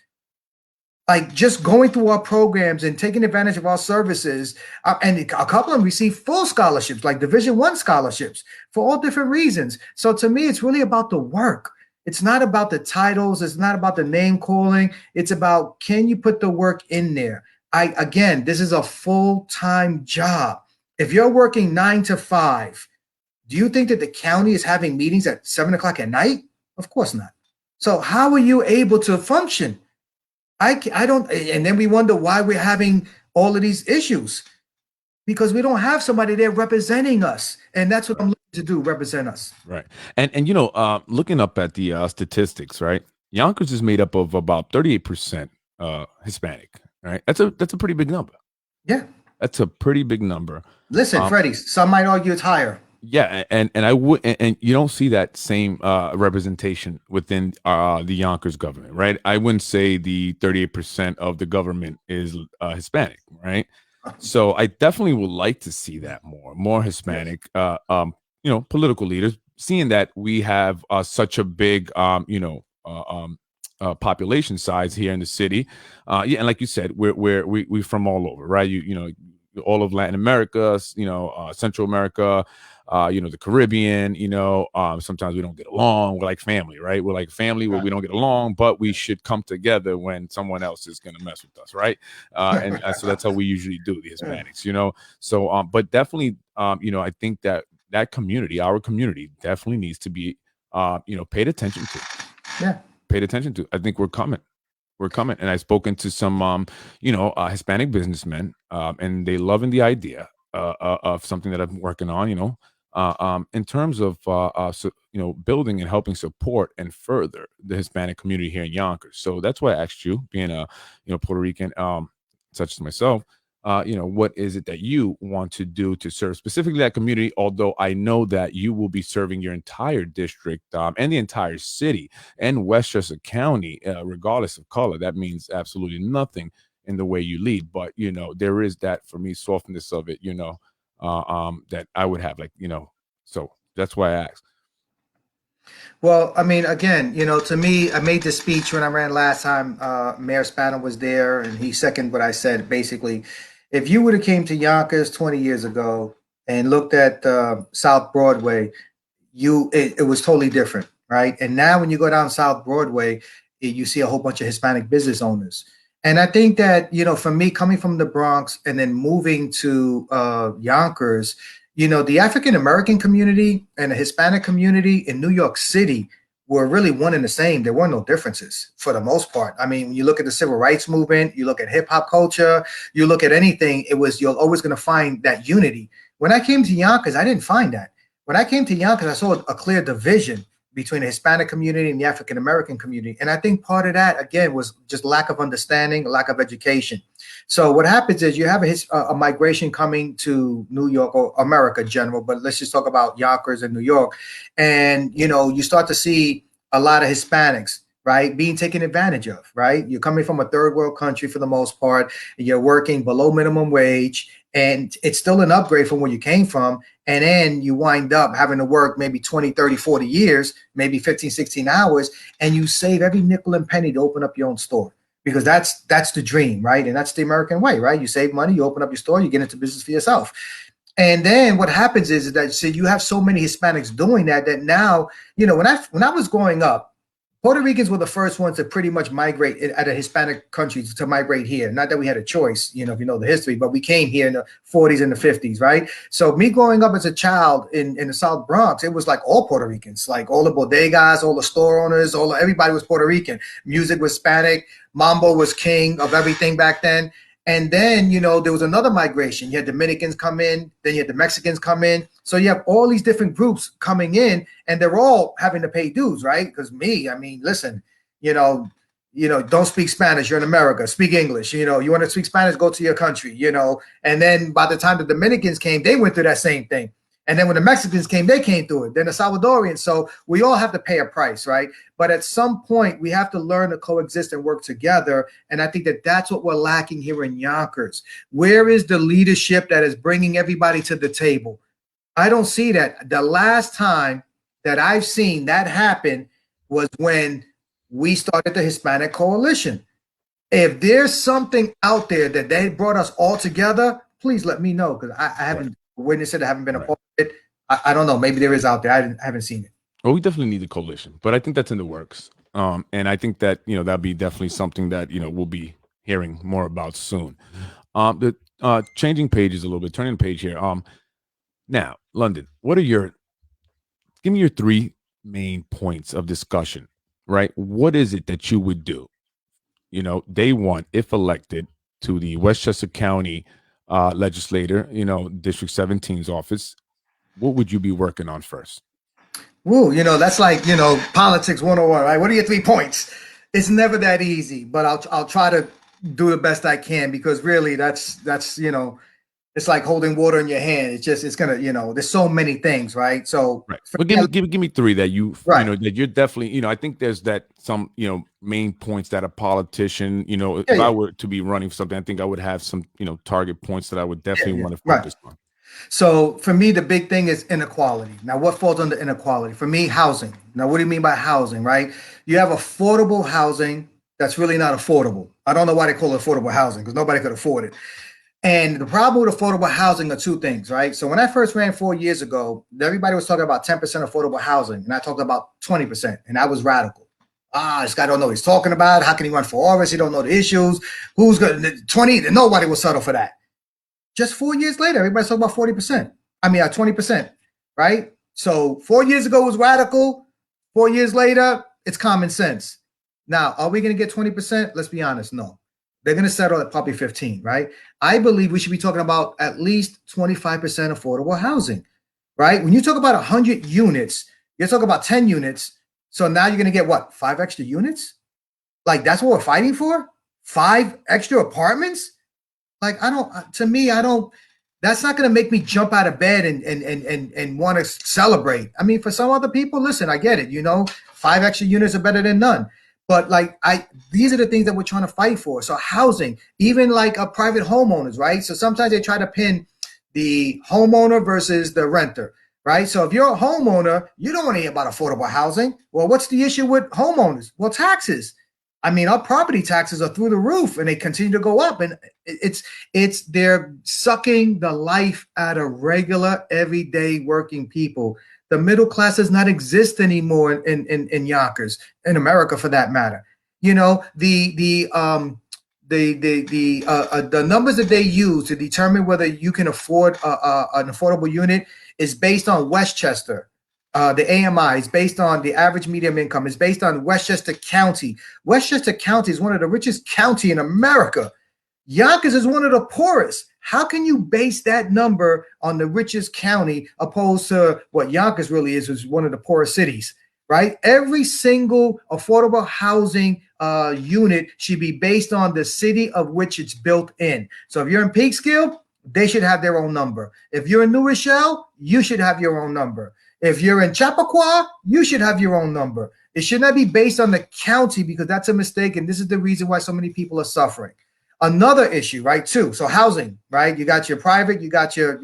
Speaker 1: Like just going through our programs and taking advantage of our services, and a couple of them receive full scholarships, like Division I scholarships, for all different reasons. So to me, it's really about the work. It's not about the titles. It's not about the name calling. It's about, can you put the work in there? Again, this is a full-time job. If you're working 9 to 5, do you think that the county is having meetings at 7 o'clock at night? Of course not. So how are you able to function? I don't, and then we wonder why we're having all of these issues because we don't have somebody there representing us. And that's what I'm looking to do, represent us.
Speaker 2: Right. And looking up at the statistics, right? Yonkers is made up of about 38% Hispanic, right? That's a pretty big number.
Speaker 1: Yeah.
Speaker 2: That's a pretty big number.
Speaker 1: Listen, Freddie, some might argue it's higher.
Speaker 2: Yeah, and I would, and you don't see that same representation within the Yonkers government, right? I wouldn't say the 38% of the government is Hispanic, right? So I definitely would like to see that more Hispanic, political leaders, seeing that we have such a big, population size here in the city. Yeah, and like you said, we're from all over, right? All of Latin America, Central America, the Caribbean, sometimes we don't get along. We're like family, right? We're like family where we don't get along, but we should come together when someone else is going to mess with us, right? So that's how we usually do, the Hispanics, So, but definitely, I think that community, our community, definitely needs to be, paid attention to.
Speaker 1: Yeah.
Speaker 2: Paid attention to. I think we're coming. And I've spoken to some, Hispanic businessmen, and they loving the idea of something that I'm working on, in terms of, building and helping support and further the Hispanic community here in Yonkers. So that's why I asked you, being a, Puerto Rican, such as myself, what is it that you want to do to serve specifically that community? Although I know that you will be serving your entire district and the entire city and Westchester County, regardless of color. That means absolutely nothing in the way you lead. But, there is that, for me, softness of it, that I would have, so that's why I asked.
Speaker 1: Well, I mean, again, to me, I made the speech when I ran last time. Mayor Spano was there, and he seconded what I said. Basically, if you would have came to Yonkers 20 years ago and looked at South Broadway, it was totally different, right? And now when you go down South Broadway, you see a whole bunch of Hispanic business owners. And I think that, for me, coming from the Bronx and then moving to Yonkers, the African American community and the Hispanic community in New York City were really one and the same. There were no differences for the most part. I mean, when you look at the civil rights movement, you look at hip hop culture, you look at anything, you're always going to find that unity. When I came to Yonkers, I didn't find that. When I came to Yonkers, I saw a clear division between the Hispanic community and the African American community. And I think part of that, again, was just lack of understanding, lack of education. So what happens is you have a migration coming to New York, or America in general, but let's just talk about Yonkers and New York. And, you start to see a lot of Hispanics, right, being taken advantage of, right? You're coming from a third world country for the most part. You're working below minimum wage, and it's still an upgrade from where you came from. And then you wind up having to work maybe 20, 30, 40 years, maybe 15, 16 hours, and you save every nickel and penny to open up your own store. Because that's the dream, right? And that's the American way, right? You save money, you open up your store, you get into business for yourself. And then what happens is that, so you have so many Hispanics doing that now, when I was growing up, Puerto Ricans were the first ones to pretty much migrate out of Hispanic countries to migrate here. Not that we had a choice, if you know the history, but we came here in the 40s and the 50s, right? So me growing up as a child in the South Bronx, it was like all Puerto Ricans, like all the bodegas, all the store owners, everybody was Puerto Rican. Music was Hispanic. Mambo was king of everything back then. And then, there was another migration. You had Dominicans come in, then you had the Mexicans come in. So you have all these different groups coming in, and they're all having to pay dues, right? Because listen, don't speak Spanish. You're in America. Speak English. You want to speak Spanish, go to your country, And then by the time the Dominicans came, they went through that same thing. And then when the Mexicans came, they came through it. Then the Salvadorians. So we all have to pay a price, right? But at some point, we have to learn to coexist and work together. And I think that that's what we're lacking here in Yonkers. Where is the leadership that is bringing everybody to the table? I don't see that. The last time that I've seen that happen was when we started the Hispanic Coalition. If there's something out there that they brought us all together, please let me know, because I haven't witnessed it. I haven't been a part of it. I don't know. Maybe there is out there. I haven't seen it.
Speaker 2: Well, we definitely need the coalition, but I think that's in the works. And I think that, that'd be definitely something that, we'll be hearing more about soon. The changing pages a little bit, turning the page here. Now, London, give me your 3 main points of discussion, right? What is it that you would do, day one, if elected, to the Westchester County Legislator, District 17's office, what would you be working on first?
Speaker 1: Woo, that's like, politics 101, right? What are your 3 points? It's never that easy, but I'll try to do the best I can, because really that's it's like holding water in your hand. It's gonna, there's so many things, right? So
Speaker 2: right. Well, give me three that
Speaker 1: right.
Speaker 2: That you're definitely, I think there's that some, main points that a politician, if
Speaker 1: Yeah,
Speaker 2: I
Speaker 1: yeah,
Speaker 2: were to be running for something, I think I would have some, target points that I would
Speaker 1: yeah,
Speaker 2: definitely
Speaker 1: yeah.
Speaker 2: want to
Speaker 1: Right.
Speaker 2: focus on.
Speaker 1: So for me, the big thing is inequality. Now, what falls under inequality? For me, housing. Now, what do you mean by housing, right? You have affordable housing that's really not affordable. I don't know why they call it affordable housing, because nobody could afford it. And the problem with affordable housing are two things, right? So when I first ran 4 years ago, everybody was talking about 10% affordable housing, and I talked about 20%, and that was radical. This guy don't know what he's talking about. How can he run for office? He don't know the issues. Who's going to 20? Nobody will settle for that. Just 4 years later, everybody's talking about 40%. 20%, right? So 4 years ago was radical. 4 years later, it's common sense. Now, are we going to get 20%? Let's be honest, no. They're going to settle at probably 15, right? I believe we should be talking about at least 25% affordable housing, right? When you talk about 100 units, you're talking about 10 units. So now you're going to get what? 5 extra units? Like, that's what we're fighting for? 5 extra apartments? Like, I don't, that's not going to make me jump out of bed and want to celebrate. I mean, for some other people, listen, I get it. 5 extra units are better than none. But these are the things that we're trying to fight for. So housing, even like a private homeowners, right? So sometimes they try to pin the homeowner versus the renter, right? So if you're a homeowner, you don't want to hear about affordable housing. Well, what's the issue with homeowners? Well, taxes. Our property taxes are through the roof, and they continue to go up. And they're sucking the life out of regular, everyday working people. The middle class does not exist anymore in Yonkers, in America for that matter. The numbers that they use to determine whether you can afford an affordable unit is based on Westchester. The AMI is based on the average medium income. It's based on Westchester County. Westchester County is one of the richest county in America. Yonkers is one of the poorest. How can you base that number on the richest county opposed to what Yonkers really is one of the poorest cities, right? Every single affordable housing unit should be based on the city of which it's built in. So if you're in Peekskill, they should have their own number. If you're in New Rochelle, you should have your own number. If you're in Chappaqua, you should have your own number. It should not be based on the county, because that's a mistake. And this is the reason why so many people are suffering. Another issue, right, too. So housing, right? You got your private, you got your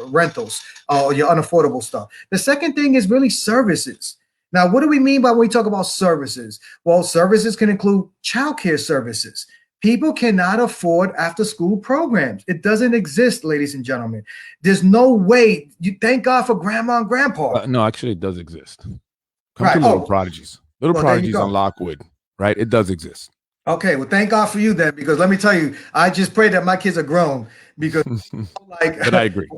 Speaker 1: rentals, or your unaffordable stuff. The second thing is really services. Now, what do we mean by when we talk about services? Well, services can include childcare services. People cannot afford after-school programs. It doesn't exist, ladies and gentlemen. There's no way. You thank God for grandma and grandpa.
Speaker 2: No, actually, it does exist. Come
Speaker 1: Right.
Speaker 2: to Little Prodigies. Little Prodigies on Lockwood, right? It does exist.
Speaker 1: Okay, well, thank God for you then, because let me tell you, I just pray that my kids are grown, because
Speaker 2: but I agree.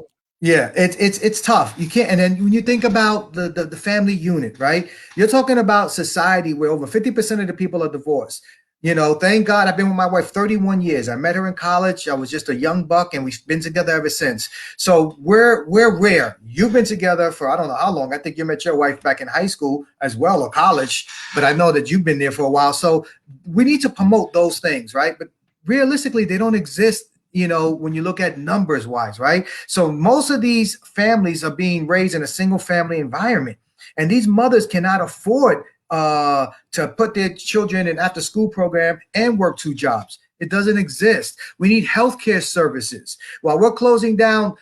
Speaker 1: Yeah, it's tough. You can't. And then when you think about the family unit, right? You're talking about society where over 50% of the people are divorced. Thank God I've been with my wife 31 years. I met her in college. I was just a young buck, and we've been together ever since. So we're rare. You've been together for I don't know how long. I think you met your wife back in high school as well, or college, but I know that you've been there for a while. So we need to promote those things, right? But realistically, they don't exist, when you look at numbers wise, right? So most of these families are being raised in a single family environment, and these mothers cannot afford to put their children in after school program and work 2 jobs. It doesn't exist. We need healthcare services. While we're closing down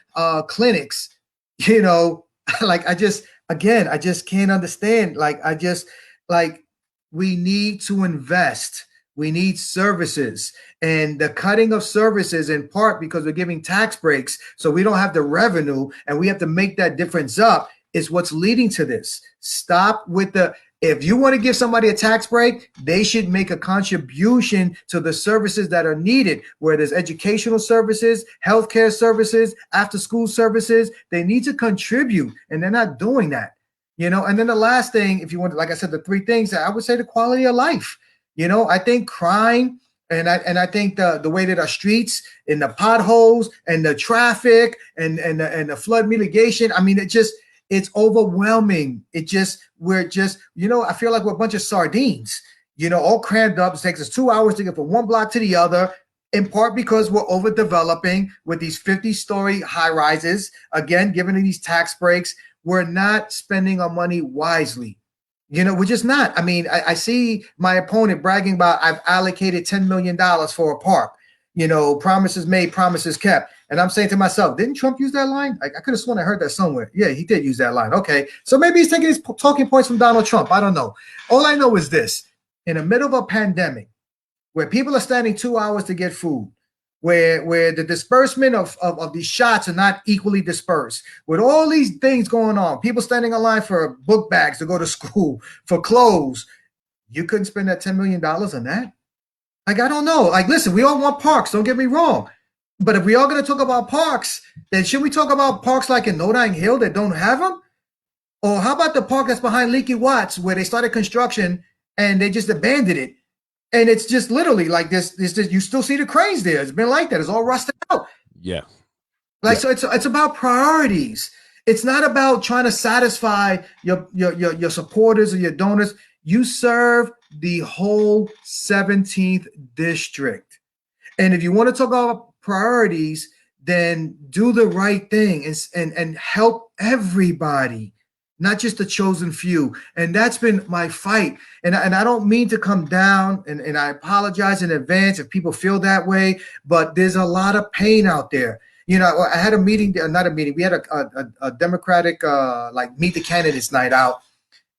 Speaker 1: clinics, I just can't understand. We need to invest. We need services, and the cutting of services in part because we're giving tax breaks. So we don't have the revenue, and we have to make that difference up is what's leading to this. Stop with if you want to give somebody a tax break, they should make a contribution to the services that are needed, where there's educational services, healthcare services, after school services. They need to contribute, and they're not doing that, And then the last thing, if you want, like I said, the 3 things, I would say the quality of life. I think crime And I think the way that our streets and the potholes and the traffic and the flood mitigation, I mean, it's overwhelming. We're just, I feel like we're a bunch of sardines, all crammed up. It takes us 2 hours to get from one block to the other, in part because we're overdeveloping with these 50-story high rises. Again, given these tax breaks, we're not spending our money wisely. We're just not. I mean, I see my opponent bragging about I've allocated $10 million for a park. Promises made, promises kept. And I'm saying to myself, didn't Trump use that line? I could have sworn I heard that somewhere. Yeah, he did use that line. Okay. So maybe he's taking his talking points from Donald Trump. I don't know. All I know is this. In the middle of a pandemic, where people are standing 2 hours to get food, where the disbursement of these shots are not equally dispersed, with all these things going on, people standing in line for book bags to go to school, for clothes, you couldn't spend that $10 million on that? Like, I don't know. Like, listen, we all want parks, don't get me wrong. But if we are going to talk about parks, then should we talk about parks like in Notting Hill that don't have them? Or how about the park that's behind Leaky Watts, where they started construction and they just abandoned it? And it's just literally like this. You still see the cranes there. It's been like that. It's all rusted out.
Speaker 2: Yeah.
Speaker 1: Like, so it's about priorities. It's not about trying to satisfy your supporters or your donors. You serve the whole 17th district. And if you want to talk about priorities, then do the right thing and help everybody, not just the chosen few. And that's been my fight. And I don't mean to come down, and I apologize in advance if people feel that way, but there's a lot of pain out there. I had a meeting, not a meeting, we had a Democratic, like meet the candidates night out.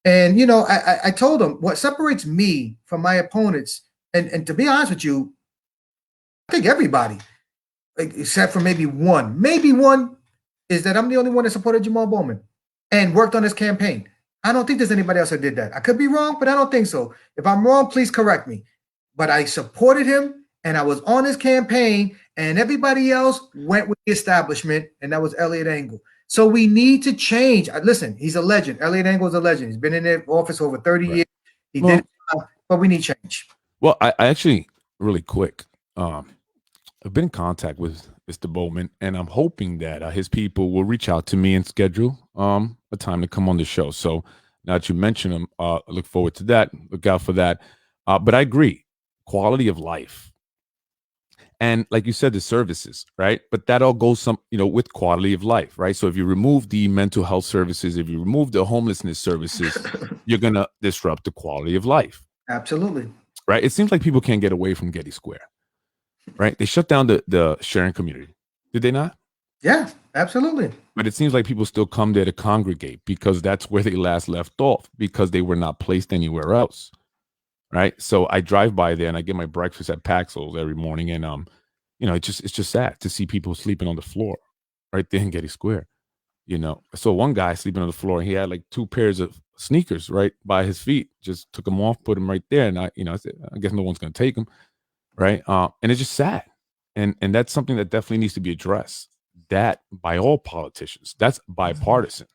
Speaker 1: And, I told them what separates me from my opponents. And to be honest with you, I think everybody, except for maybe one, is that I'm the only one that supported Jamal Bowman and worked on his campaign. I don't think there's anybody else that did that. I could be wrong, but I don't think so. If I'm wrong, please correct me. But I supported him and I was on his campaign, and everybody else went with the establishment, and that was Elliot Engel. So we need to change. Listen, he's a legend. Elliot Engel is a legend. He's been in the office over 30 years. He did it, but we need change.
Speaker 2: Well, I actually, really quick, I've been in contact with Mr. Bowman, and I'm hoping that his people will reach out to me and schedule a time to come on the show. So now that you mention him, I look forward to that. Look out for that. But I agree, quality of life. And like you said, the services, right? But that all goes with quality of life, right? So if you remove the mental health services, if you remove the homelessness services, you're going to disrupt the quality of life.
Speaker 1: Absolutely.
Speaker 2: Right? It seems like people can't get away from Getty Square, right? They shut down the sharing community. Did they not?
Speaker 1: Yeah, absolutely.
Speaker 2: But it seems like people still come there to congregate because that's where they last left off, because they were not placed anywhere else. Right. So I drive by there and I get my breakfast at Paxos every morning. And, it's just sad to see people sleeping on the floor right there in Getty Square. So one guy sleeping on the floor, and he had like 2 pairs of sneakers right by his feet, just took them off, put them right there. And I said, I guess no one's going to take them. Right. And it's just sad. And that's something that definitely needs to be addressed. That by all politicians, that's bipartisan.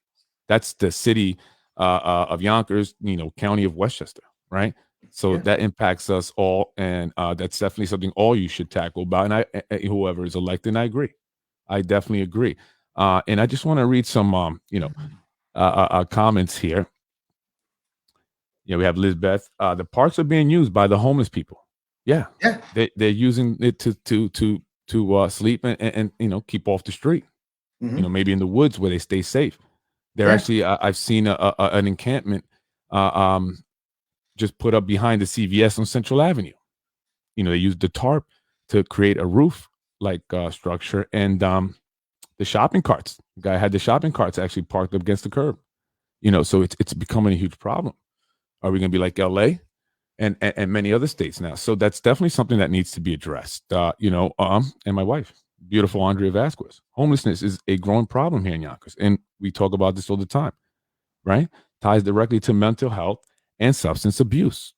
Speaker 2: That's the city of Yonkers, county of Westchester. Right. So that impacts us all, and that's definitely something all you should tackle about. And whoever is elected, and I agree. I definitely agree. And I just want to read some, comments here. We have Lizbeth. The parks are being used by the homeless people. Yeah. They're using it to sleep and keep off the street. Mm-hmm. Maybe in the woods where they stay safe. They're actually. I've seen an encampment. Just put up behind the CVS on Central Avenue. They used the tarp to create a roof-like structure, and the shopping carts. The guy had the shopping carts actually parked up against the curb. So it's becoming a huge problem. Are we going to be like LA and many other states now? So that's definitely something that needs to be addressed. And my wife, beautiful Andrea Vazquez. Homelessness is a growing problem here in Yonkers, and we talk about this all the time, right? Ties directly to mental health and substance abuse.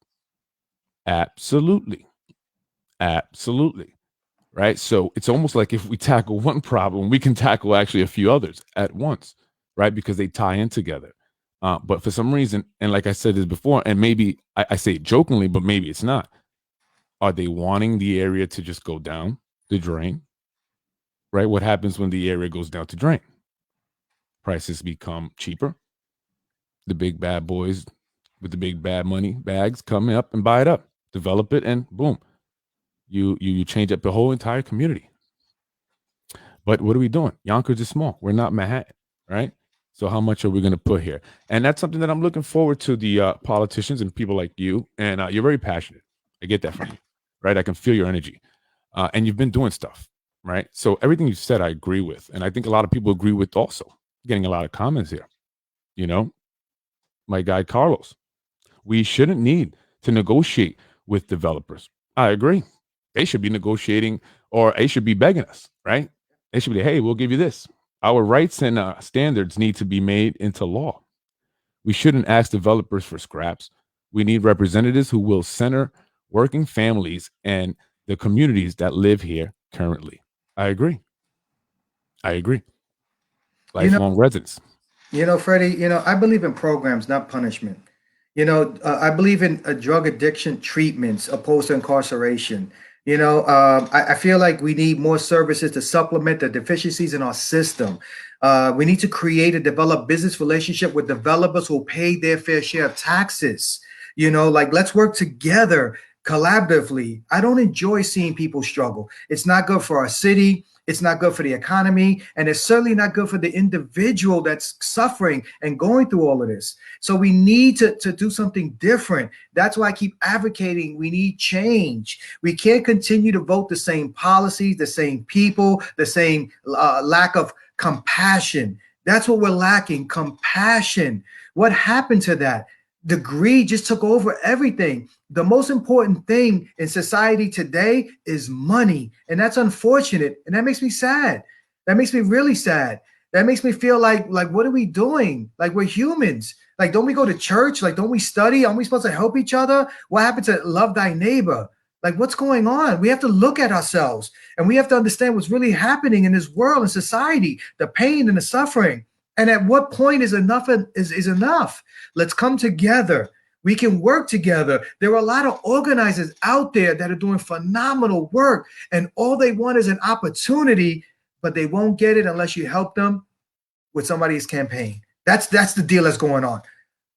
Speaker 2: Absolutely. Right. So it's almost like if we tackle one problem, we can tackle actually a few others at once, right? Because they tie in together. But for some reason, and like I said this before, and maybe I say it jokingly, but maybe it's not, Are they wanting the area to just go down the drain? Right? What happens when the area goes down to drain? Prices become cheaper. The big bad boys with the big bad money bags come up and buy it up, develop it, and boom, you change up the whole entire community. But what are we doing? Yonkers is small. We're not Manhattan, right? So how much are we going to put here? And that's something that I'm looking forward to the politicians and people like you. And you're very passionate. I get that from you, right? I can feel your energy. And you've been doing stuff, right? So everything you said, I agree with. And I think a lot of people agree with also. Getting a lot of comments here. You know, my guy Carlos, we shouldn't need to negotiate with developers. I agree. They should be negotiating, or they should be begging us, right? They should be, hey, we'll give you this. Our rights and standards need to be made into law. We shouldn't ask developers for scraps. We need representatives who will center working families and the communities that live here currently. I agree. Lifelong residents.
Speaker 1: Freddie, I believe in programs, not punishment. I believe in drug addiction treatments opposed to incarceration. I feel like we need more services to supplement the deficiencies in our system. We need to create and develop business relationship with developers who will pay their fair share of taxes. Let's work together collaboratively. I don't enjoy seeing people struggle. It's not good for our city. It's not good for the economy, and it's certainly not good for the individual that's suffering and going through all of this. So we need to do something different. That's why I keep advocating we need change. We can't continue to vote the same policies, the same people, the same lack of compassion. That's what we're lacking, compassion. What happened to that? The greed just took over everything. The most important thing in society today is money. And that's unfortunate. And that makes me sad. That makes me really sad. That makes me feel like what are we doing? Like, we're humans. Like, don't we go to church? Like, don't we study? Aren't we supposed to help each other? What happened to love thy neighbor? Like, what's going on? We have to look at ourselves, and we have to understand what's really happening in this world and society, the pain and the suffering. And at what point is enough is enough? Let's come together. We can work together. There are a lot of organizers out there that are doing phenomenal work, and all they want is an opportunity, but they won't get it unless you help them with somebody's campaign. That's the deal that's going on.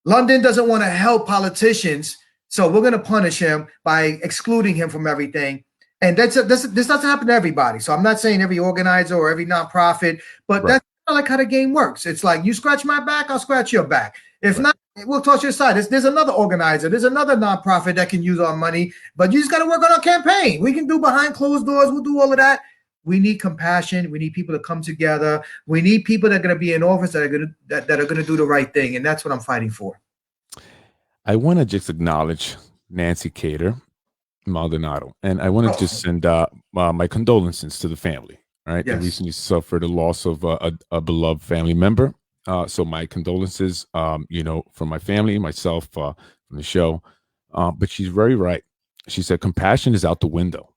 Speaker 1: London doesn't want to help politicians, so we're going to punish him by excluding him from everything. And this doesn't happen to everybody. So I'm not saying every organizer or every nonprofit, but right. That's not like how the game works. It's like, you scratch my back, I'll scratch your back. If not, we'll toss your side. There's another organizer. There's another nonprofit that can use our money, but you just got to work on our campaign. We can do behind closed doors. We'll do all of that. We need compassion. We need people to come together. We need people that are going to be in office that are going to do the right thing. And that's what I'm fighting for.
Speaker 2: I want to just acknowledge Nancy Cater Maldonado, and I want to just send my condolences to the family. Right, yes. They recently suffered a loss of a beloved family member. So my condolences, from my family, myself, from the show. But she's very right. She said compassion is out the window,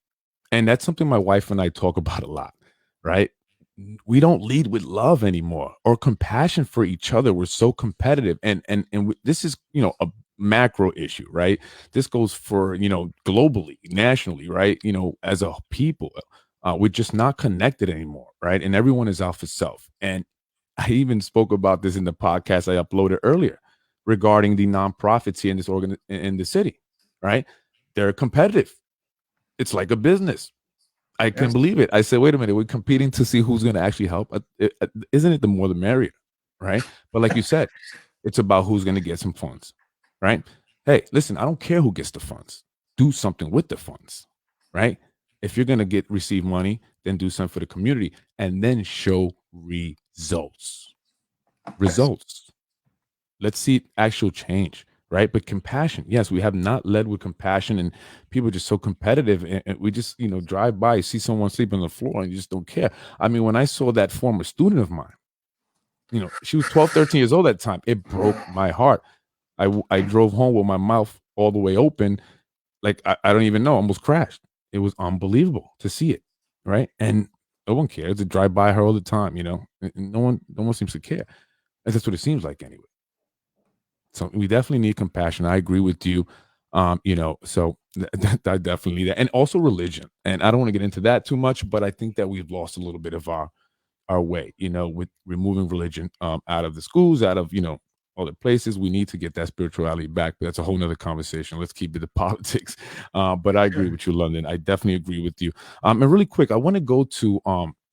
Speaker 2: and that's something my wife and I talk about a lot. Right, we don't lead with love anymore or compassion for each other. We're so competitive, and this is a macro issue, right? This goes for globally, nationally, right? As a people, we're just not connected anymore, right? And everyone is out for self. And I even spoke about this in the podcast I uploaded earlier regarding the nonprofits here in this in the city, right? They're competitive. It's like a business. I can believe it. I said, wait a minute, we're competing to see who's going to actually help. Isn't it the more the merrier, right? But like you said, it's about who's going to get some funds. Right? Hey, listen, I don't care who gets the funds. Do something with the funds, right? If you're going to receive money, then do something for the community and then show results. Results. Let's see actual change, right? But compassion. Yes, we have not led with compassion, and people are just so competitive, and we just, drive by, see someone sleeping on the floor and you just don't care. I mean, when I saw that former student of mine, she was 12, 13 years old at the time, it broke my heart. I drove home with my mouth all the way open, like I don't even know, almost crashed. It was unbelievable to see it, right? And no one cares. They drive by her all the time, and no one seems to care. And that's what it seems like anyway. So we definitely need compassion. I agree with you. So I definitely that, and also religion. And I don't want to get into that too much, but I think that we've lost a little bit of our way, with removing religion out of the schools, out of other places. We need to get that spirituality back. But that's a whole nother conversation. Let's keep it to politics. But I agree with you, London. I definitely agree with you. And really quick, I want to go to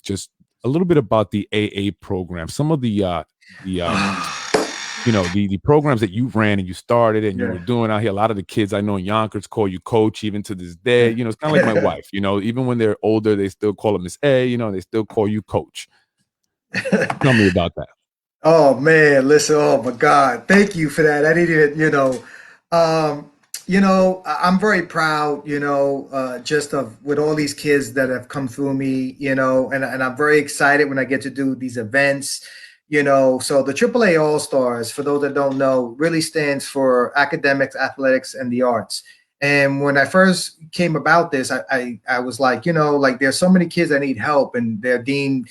Speaker 2: just a little bit about the AA program. Some of the the programs that you ran and you started and you were doing out here. A lot of the kids I know in Yonkers call you coach even to this day. It's kind of like my wife. Even when they're older, they still call them Miss A. They still call you coach. Tell me about that.
Speaker 1: Oh man, listen, oh my God. Thank you for that. I didn't, I'm very proud, just of with all these kids that have come through me, and I'm very excited when I get to do these events, So the AAA All-Stars, for those that don't know, really stands for academics, athletics, and the arts. And when I first came about this, I was like, like there's so many kids that need help and they're deemed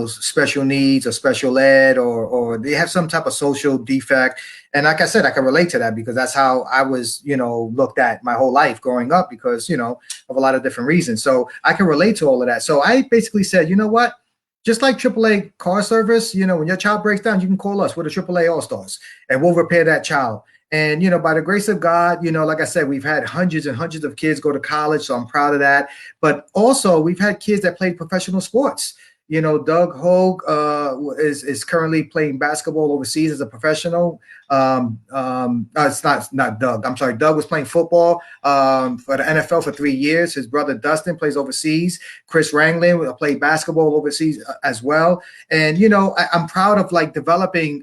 Speaker 1: special needs or special ed, or they have some type of social defect. And like I said, I can relate to that because that's how I was, looked at my whole life growing up because, of a lot of different reasons. So I can relate to all of that. So I basically said, you know what? Just like AAA car service, when your child breaks down, you can call us. We're the AAA All-Stars and we'll repair that child. And, by the grace of God, like I said, we've had hundreds and hundreds of kids go to college. So I'm proud of that. But also we've had kids that played professional sports. Doug Hogue is currently playing basketball overseas as a professional. It's not Doug. I'm sorry. Doug was playing football for the NFL for 3 years. His brother Dustin plays overseas. Chris Ranglin played basketball overseas as well. And I'm proud of like developing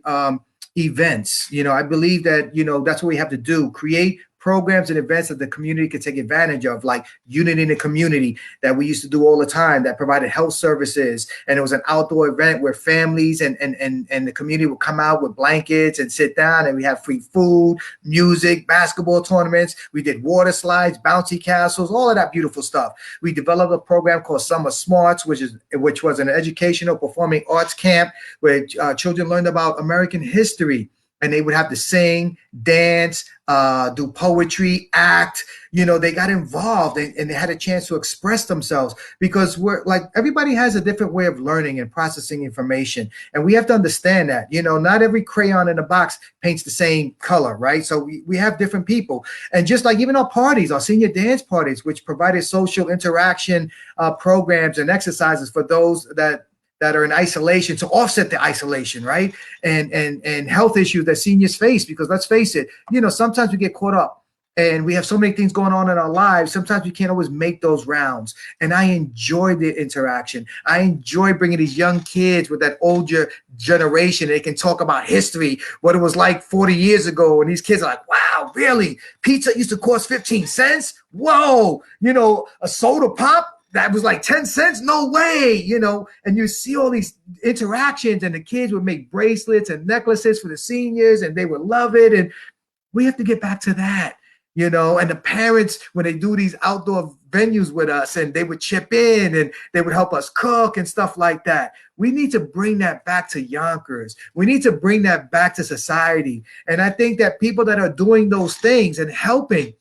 Speaker 1: events. I believe that that's what we have to do: create programs and events that the community can take advantage of, like Unity in the Community that we used to do all the time, that provided health services. And it was an outdoor event where families and the community would come out with blankets and sit down, and we have free food, music, basketball tournaments. We did water slides, bouncy castles, all of that beautiful stuff. We developed a program called Summer Smarts, which was an educational performing arts camp where children learned about American history. And they would have to sing, dance, do poetry, act. They got involved and they had a chance to express themselves because we're like, everybody has a different way of learning and processing information. And we have to understand that, not every crayon in the box paints the same color, right? So we have different people. And just like even our parties, our senior dance parties, which provided social interaction programs and exercises for those that are in isolation to offset the isolation, right? And health issues that seniors face, because let's face it, sometimes we get caught up and we have so many things going on in our lives. Sometimes we can't always make those rounds. And I enjoy the interaction. I enjoy bringing these young kids with that older generation. They can talk about history, what it was like 40 years ago. And these kids are like, wow, really? Pizza used to cost 15 cents? Whoa, a soda pop that was like 10 cents? No way, and you see all these interactions, and the kids would make bracelets and necklaces for the seniors and they would love it. And we have to get back to that, and the parents, when they do these outdoor venues with us and they would chip in and they would help us cook and stuff like that. We need to bring that back to Yonkers. We need to bring that back to society. And I think that people that are doing those things and helping,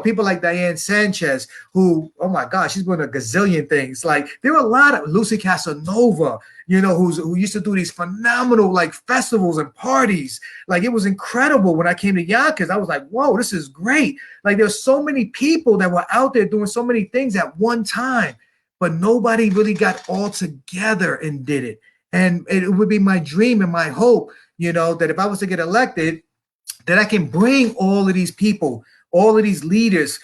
Speaker 1: people like Diane Sanchez, who, oh my gosh, she's doing a gazillion things. Like there were a lot of Lucy Casanova, who used to do these phenomenal like festivals and parties. Like it was incredible when I came to Yonkers. I was like, whoa, this is great. Like there's so many people that were out there doing so many things at one time, but nobody really got all together and did it. And it would be my dream and my hope, that if I was to get elected, that I can bring all of these people, all of these leaders,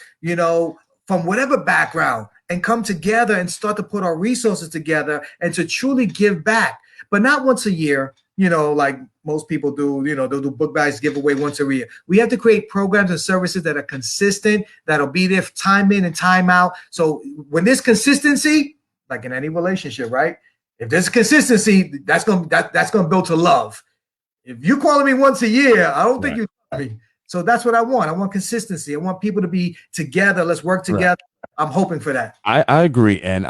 Speaker 1: from whatever background, and come together and start to put our resources together and to truly give back, but not once a year, like most people do. They'll do book bags giveaway once a year. We have to create programs and services that are consistent, that'll be there time in and time out. So when there's consistency, like in any relationship, right? If there's consistency, that's gonna build to love. If you calling me once a year, I don't think you love me. So that's what I want. I want consistency. I want people to be together. Let's work together. Right. I'm hoping for that.
Speaker 2: I agree. And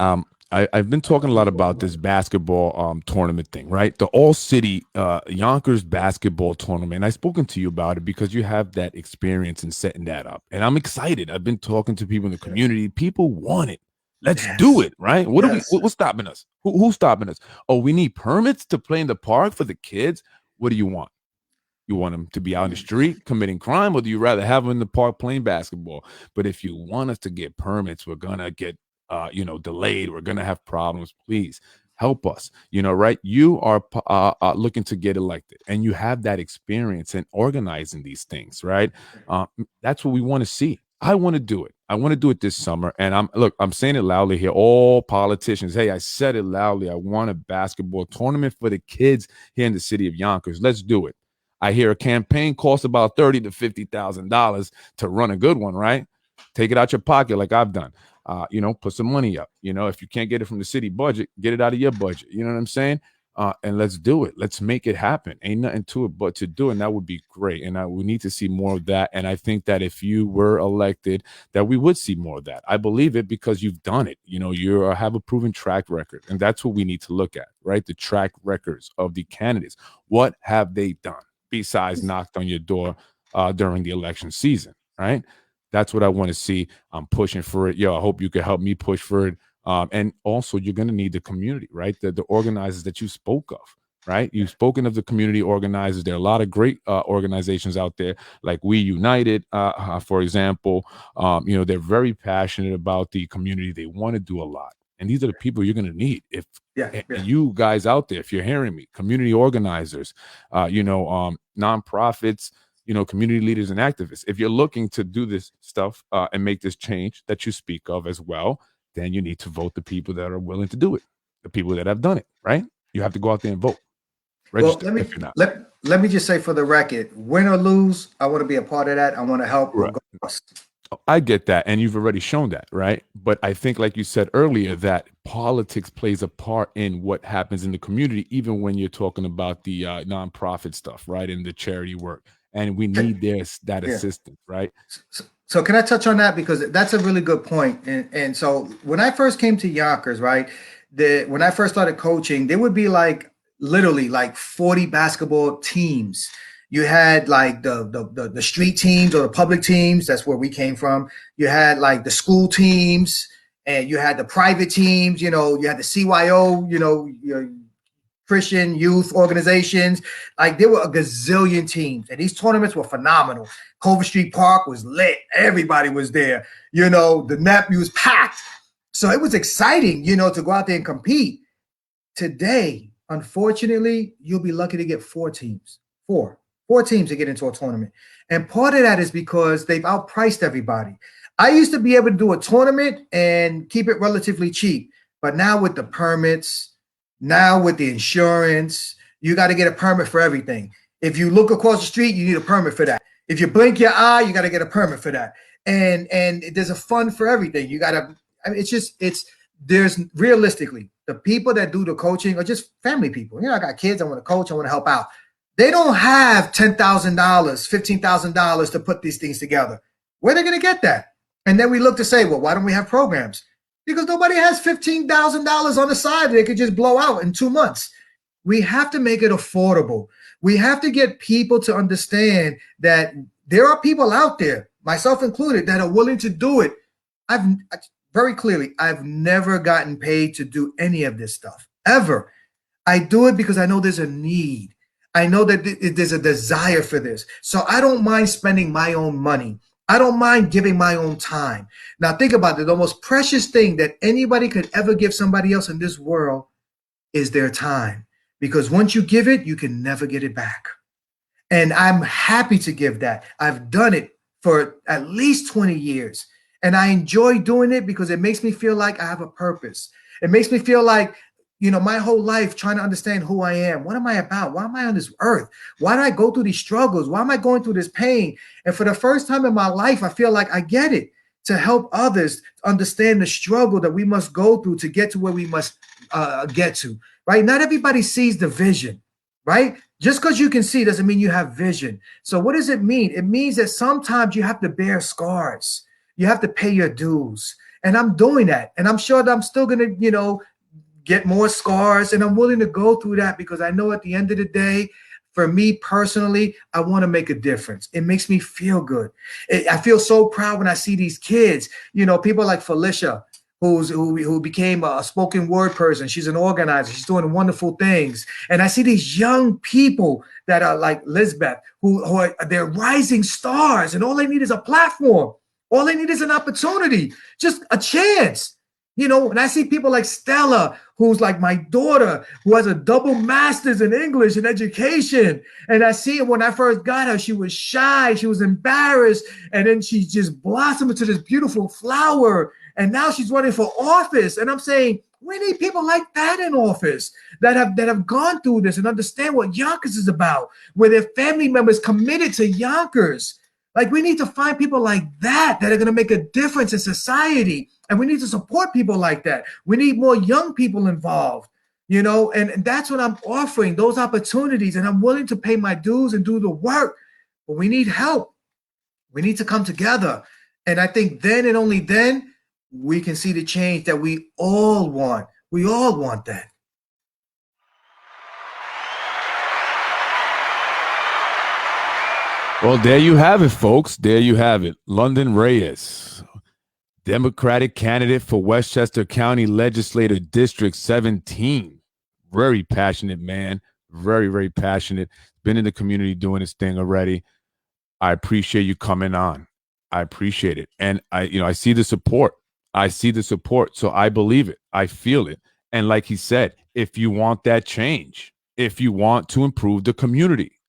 Speaker 2: I've been talking a lot about this basketball tournament thing, right? The all city Yonkers basketball tournament. And I've spoken to you about it because you have that experience in setting that up. And I'm excited. I've been talking to people in the community. People want it. Let's do
Speaker 1: Yes.
Speaker 2: it, right? What's stopping us? Who's stopping us? Oh, we need permits to play in the park for the kids. What do you want? You want them to be out in the street committing crime, or do you rather have them in the park playing basketball? But if you want us to get permits, we're gonna get delayed. We're gonna have problems. Please help us. Right? You are looking to get elected, and you have that experience in organizing these things, right? That's what we want to see. I want to do it. I want to do it this summer. And I'm saying it loudly here. All politicians, hey, I said it loudly. I want a basketball tournament for the kids here in the city of Yonkers. Let's do it. I hear a campaign costs about $30,000 to $50,000 to run a good one, right? Take it out your pocket like I've done. Put some money up. If you can't get it from the city budget, get it out of your budget. You know what I'm saying? And let's do it. Let's make it happen. Ain't nothing to it but to do it. And that would be great. And we need to see more of that. And I think that if you were elected, that we would see more of that. I believe it because you've done it. You have a proven track record. And that's what we need to look at, right? The track records of the candidates. What have they done besides knocked on your door during the election season, right? That's what I want to see. I'm pushing for it. I hope you can help me push for it. And also, you're going to need the community, right? The organizers that you spoke of, right? You've spoken of the community organizers. There are a lot of great organizations out there, like We United, for example. They're very passionate about the community. They want to do a lot. And these are the people you're going to need. And you guys out there, if you're hearing me, community organizers, nonprofits, community leaders and activists. If you're looking to do this stuff and make this change that you speak of as well, then you need to vote the people that are willing to do it, the people that have done it, right? You have to go out there and vote. Register if you're not.
Speaker 1: Let me just say for the record, win or lose, I want to be a part of that. I want to help.
Speaker 2: Right. I get that, and you've already shown that, right? But I think, like you said earlier, that politics plays a part in what happens in the community, even when you're talking about the nonprofit stuff, right, and the charity work. And we need that assistance, right?
Speaker 1: So can I touch on that? Because that's a really good point. And so when I first came to Yonkers, right, when I first started coaching, there would be literally 40 basketball teams. You had the street teams or the public teams. That's where we came from. You had the school teams, and you had the private teams. You had the CYO. Your Christian youth organizations. There were a gazillion teams, and these tournaments were phenomenal. Culver Street Park was lit. Everybody was there. The NEP was packed. So it was exciting, to go out there and compete. Today, unfortunately, you'll be lucky to get four teams to get into a tournament. And part of that is because they've outpriced everybody. I used to be able to do a tournament and keep it relatively cheap. But now with the permits, now with the insurance, you got to get a permit for everything. If you look across the street, you need a permit for that. If you blink your eye, you got to get a permit for that. And there's a fund for everything. You got to, there's realistically, the people that do the coaching are just family people. I got kids, I want to coach, I want to help out. They don't have $10,000, $15,000 to put these things together. Where are they going to get that? And then we look to say, well, why don't we have programs? Because nobody has $15,000 on the side that they could just blow out in 2 months. We have to make it affordable. We have to get people to understand that there are people out there, myself included, that are willing to do it. I've never gotten paid to do any of this stuff, ever. I do it because I know there's a need. I know that there's a desire for this. So I don't mind spending my own money. I don't mind giving my own time. Now think about it. The most precious thing that anybody could ever give somebody else in this world is their time. Because once you give it, you can never get it back. And I'm happy to give that. I've done it for at least 20 years. And I enjoy doing it because it makes me feel like I have a purpose. It makes me feel like, my whole life trying to understand who I am. What am I about? Why am I on this earth? Why do I go through these struggles? Why am I going through this pain? And for the first time in my life, I feel like I get it, to help others understand the struggle that we must go through to get to where we must get to, right? Not everybody sees the vision, right? Just because you can see doesn't mean you have vision. So what does it mean? It means that sometimes you have to bear scars. You have to pay your dues. And I'm doing that. And I'm sure that I'm still going to, get more scars. And I'm willing to go through that because I know at the end of the day, for me personally, I want to make a difference. It makes me feel good. I feel so proud when I see these kids, people like Felicia, who became a spoken word person. She's an organizer. She's doing wonderful things. And I see these young people that are like Lisbeth, they're rising stars, and all they need is a platform. All they need is an opportunity, just a chance. And I see people like Stella, who's like my daughter, who has a double master's in English and education. And I see it when I first got her, she was shy, she was embarrassed, and then she just blossomed into this beautiful flower. And now she's running for office. And I'm saying, we need people like that in office that have gone through this and understand what Yonkers is about, where their family members committed to Yonkers. Like, we need to find people like that are going to make a difference in society. And we need to support people like that. We need more young people involved, and that's what I'm offering, those opportunities. And I'm willing to pay my dues and do the work. But we need help. We need to come together. And I think then and only then we can see the change that we all want. We all want that.
Speaker 2: Well, there you have it, folks. There you have it. London Reyes, Democratic candidate for Westchester County Legislator District 17. Very passionate man. Very, very passionate. Been in the community doing his thing already. I appreciate you coming on. I appreciate it. And I see the support. I see the support. So I believe it. I feel it. And like he said, if you want that change, if you want to improve the community,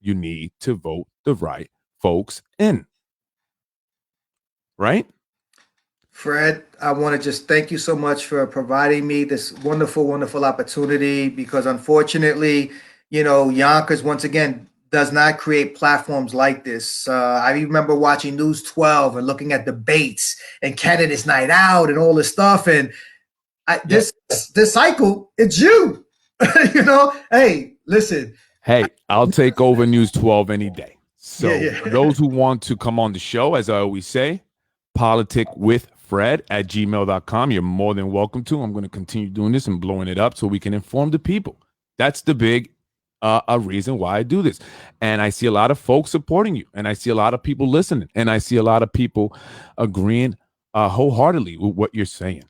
Speaker 2: you need to vote the right folks in. Right?
Speaker 1: Fred, I want to just thank you so much for providing me this wonderful, wonderful opportunity, because unfortunately, Yonkers, once again, does not create platforms like this. I remember watching News 12 and looking at debates and candidates night out and all this stuff. And this cycle, it's you, hey, listen.
Speaker 2: Hey, I'll take over News 12 any day. So for those who want to come on the show, as I always say, politicwithfred@gmail.com. You're more than welcome to. I'm going to continue doing this and blowing it up so we can inform the people. That's the big a reason why I do this. And I see a lot of folks supporting you, and I see a lot of people listening, and I see a lot of people agreeing wholeheartedly with what you're saying.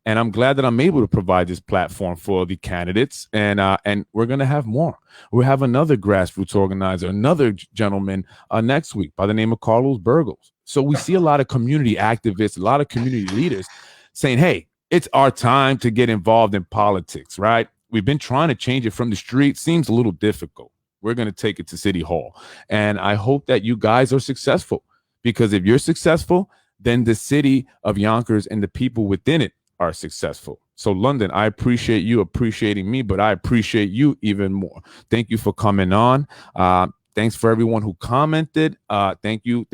Speaker 2: And I'm glad that I'm able to provide this platform for the candidates. And we're going to have more. We'll have another grassroots organizer, another gentleman next week by the name of Carlos Burgos. So we see a lot of community activists, a lot of community leaders saying, hey, it's our time to get involved in politics, right? We've been trying to change it from the street. Seems a little difficult. We're going to take it to City Hall. And I hope that you guys are successful, because if you're successful, then the city of Yonkers and the people within it are successful. So London, I appreciate you appreciating me, but I appreciate you even more. Thank you for coming on. Thanks for everyone who commented. Thank you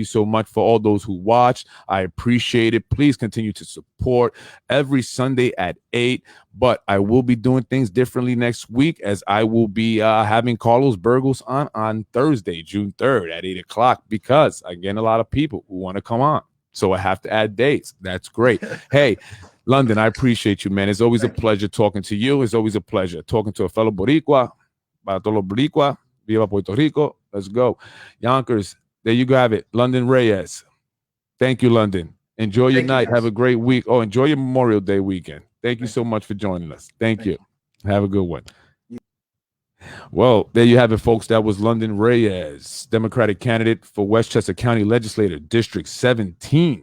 Speaker 2: so much for all those who watched. I appreciate it. Please continue to support every Sunday at 8. But I will be doing things differently next week, as I will be having Carlos Burgos on Thursday, June 3rd at 8 o'clock, because I get a lot of people who want to come on. So I have to add dates. That's great. Hey, London, I appreciate you, man. It's always a pleasure talking to you. It's always a pleasure talking to a fellow Boricua. Para todos los Boricua, viva Puerto Rico. Let's go. Yonkers, there you have it. London Reyes. Thank you, London. Enjoy your night. Have a great week. Oh, enjoy your Memorial Day weekend. Thank you so much for joining us. Thank you. Have a good one. Well, there you have it, folks. That was London Reyes, Democratic candidate for Westchester County Legislator, District 17.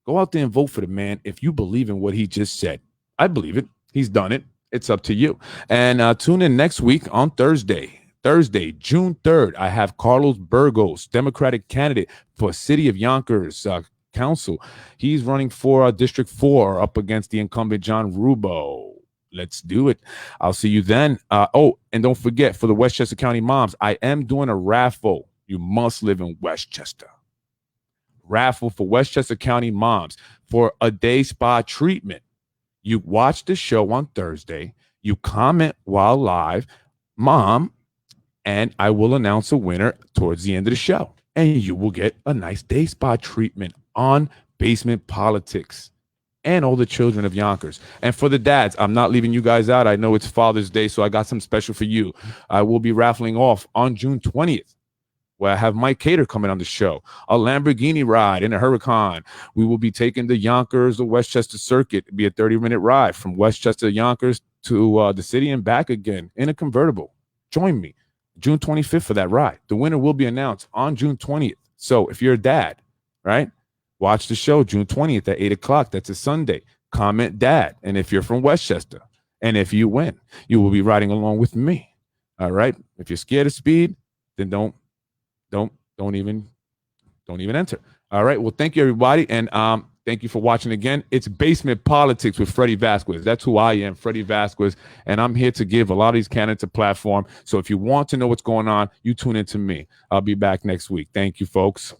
Speaker 2: Go out there and vote for the man if you believe in what he just said. I believe it. He's done it. It's up to you. And tune in next week on Thursday, June 3rd. I have Carlos Burgos, Democratic candidate for City of Yonkers Council. He's running for District 4 up against the incumbent John Rubo. Let's do it. I'll see you then. And don't forget, for the Westchester County moms, I am doing a raffle. You must live in Westchester. Raffle for Westchester County moms for a day spa treatment. You watch the show on Thursday. You comment while live, mom, and I will announce a winner towards the end of the show. And you will get a nice day spa treatment on Basement Politics, and all the children of Yonkers. And for the dads, I'm not leaving you guys out. I know it's Father's Day, so I got some special for you. I will be raffling off on June 20th, where I have Mike Cater coming on the show, a Lamborghini ride in a Huracan. We will be taking the Yonkers or Westchester circuit. It'll be a 30-minute ride from Westchester, Yonkers to the city and back again in a convertible. Join me June 25th for that ride. The winner will be announced on June 20th. So if you're a dad, right, watch the show June 20th at 8 o'clock. That's a Sunday. Comment dad. And if you're from Westchester, and if you win, you will be riding along with me. All right. If you're scared of speed, then don't even enter. All right. Well, thank you, everybody. And thank you for watching again. It's Basement Politics with Freddy Vazquez. That's who I am, Freddy Vazquez. And I'm here to give a lot of these candidates a platform. So if you want to know what's going on, you tune into me. I'll be back next week. Thank you, folks.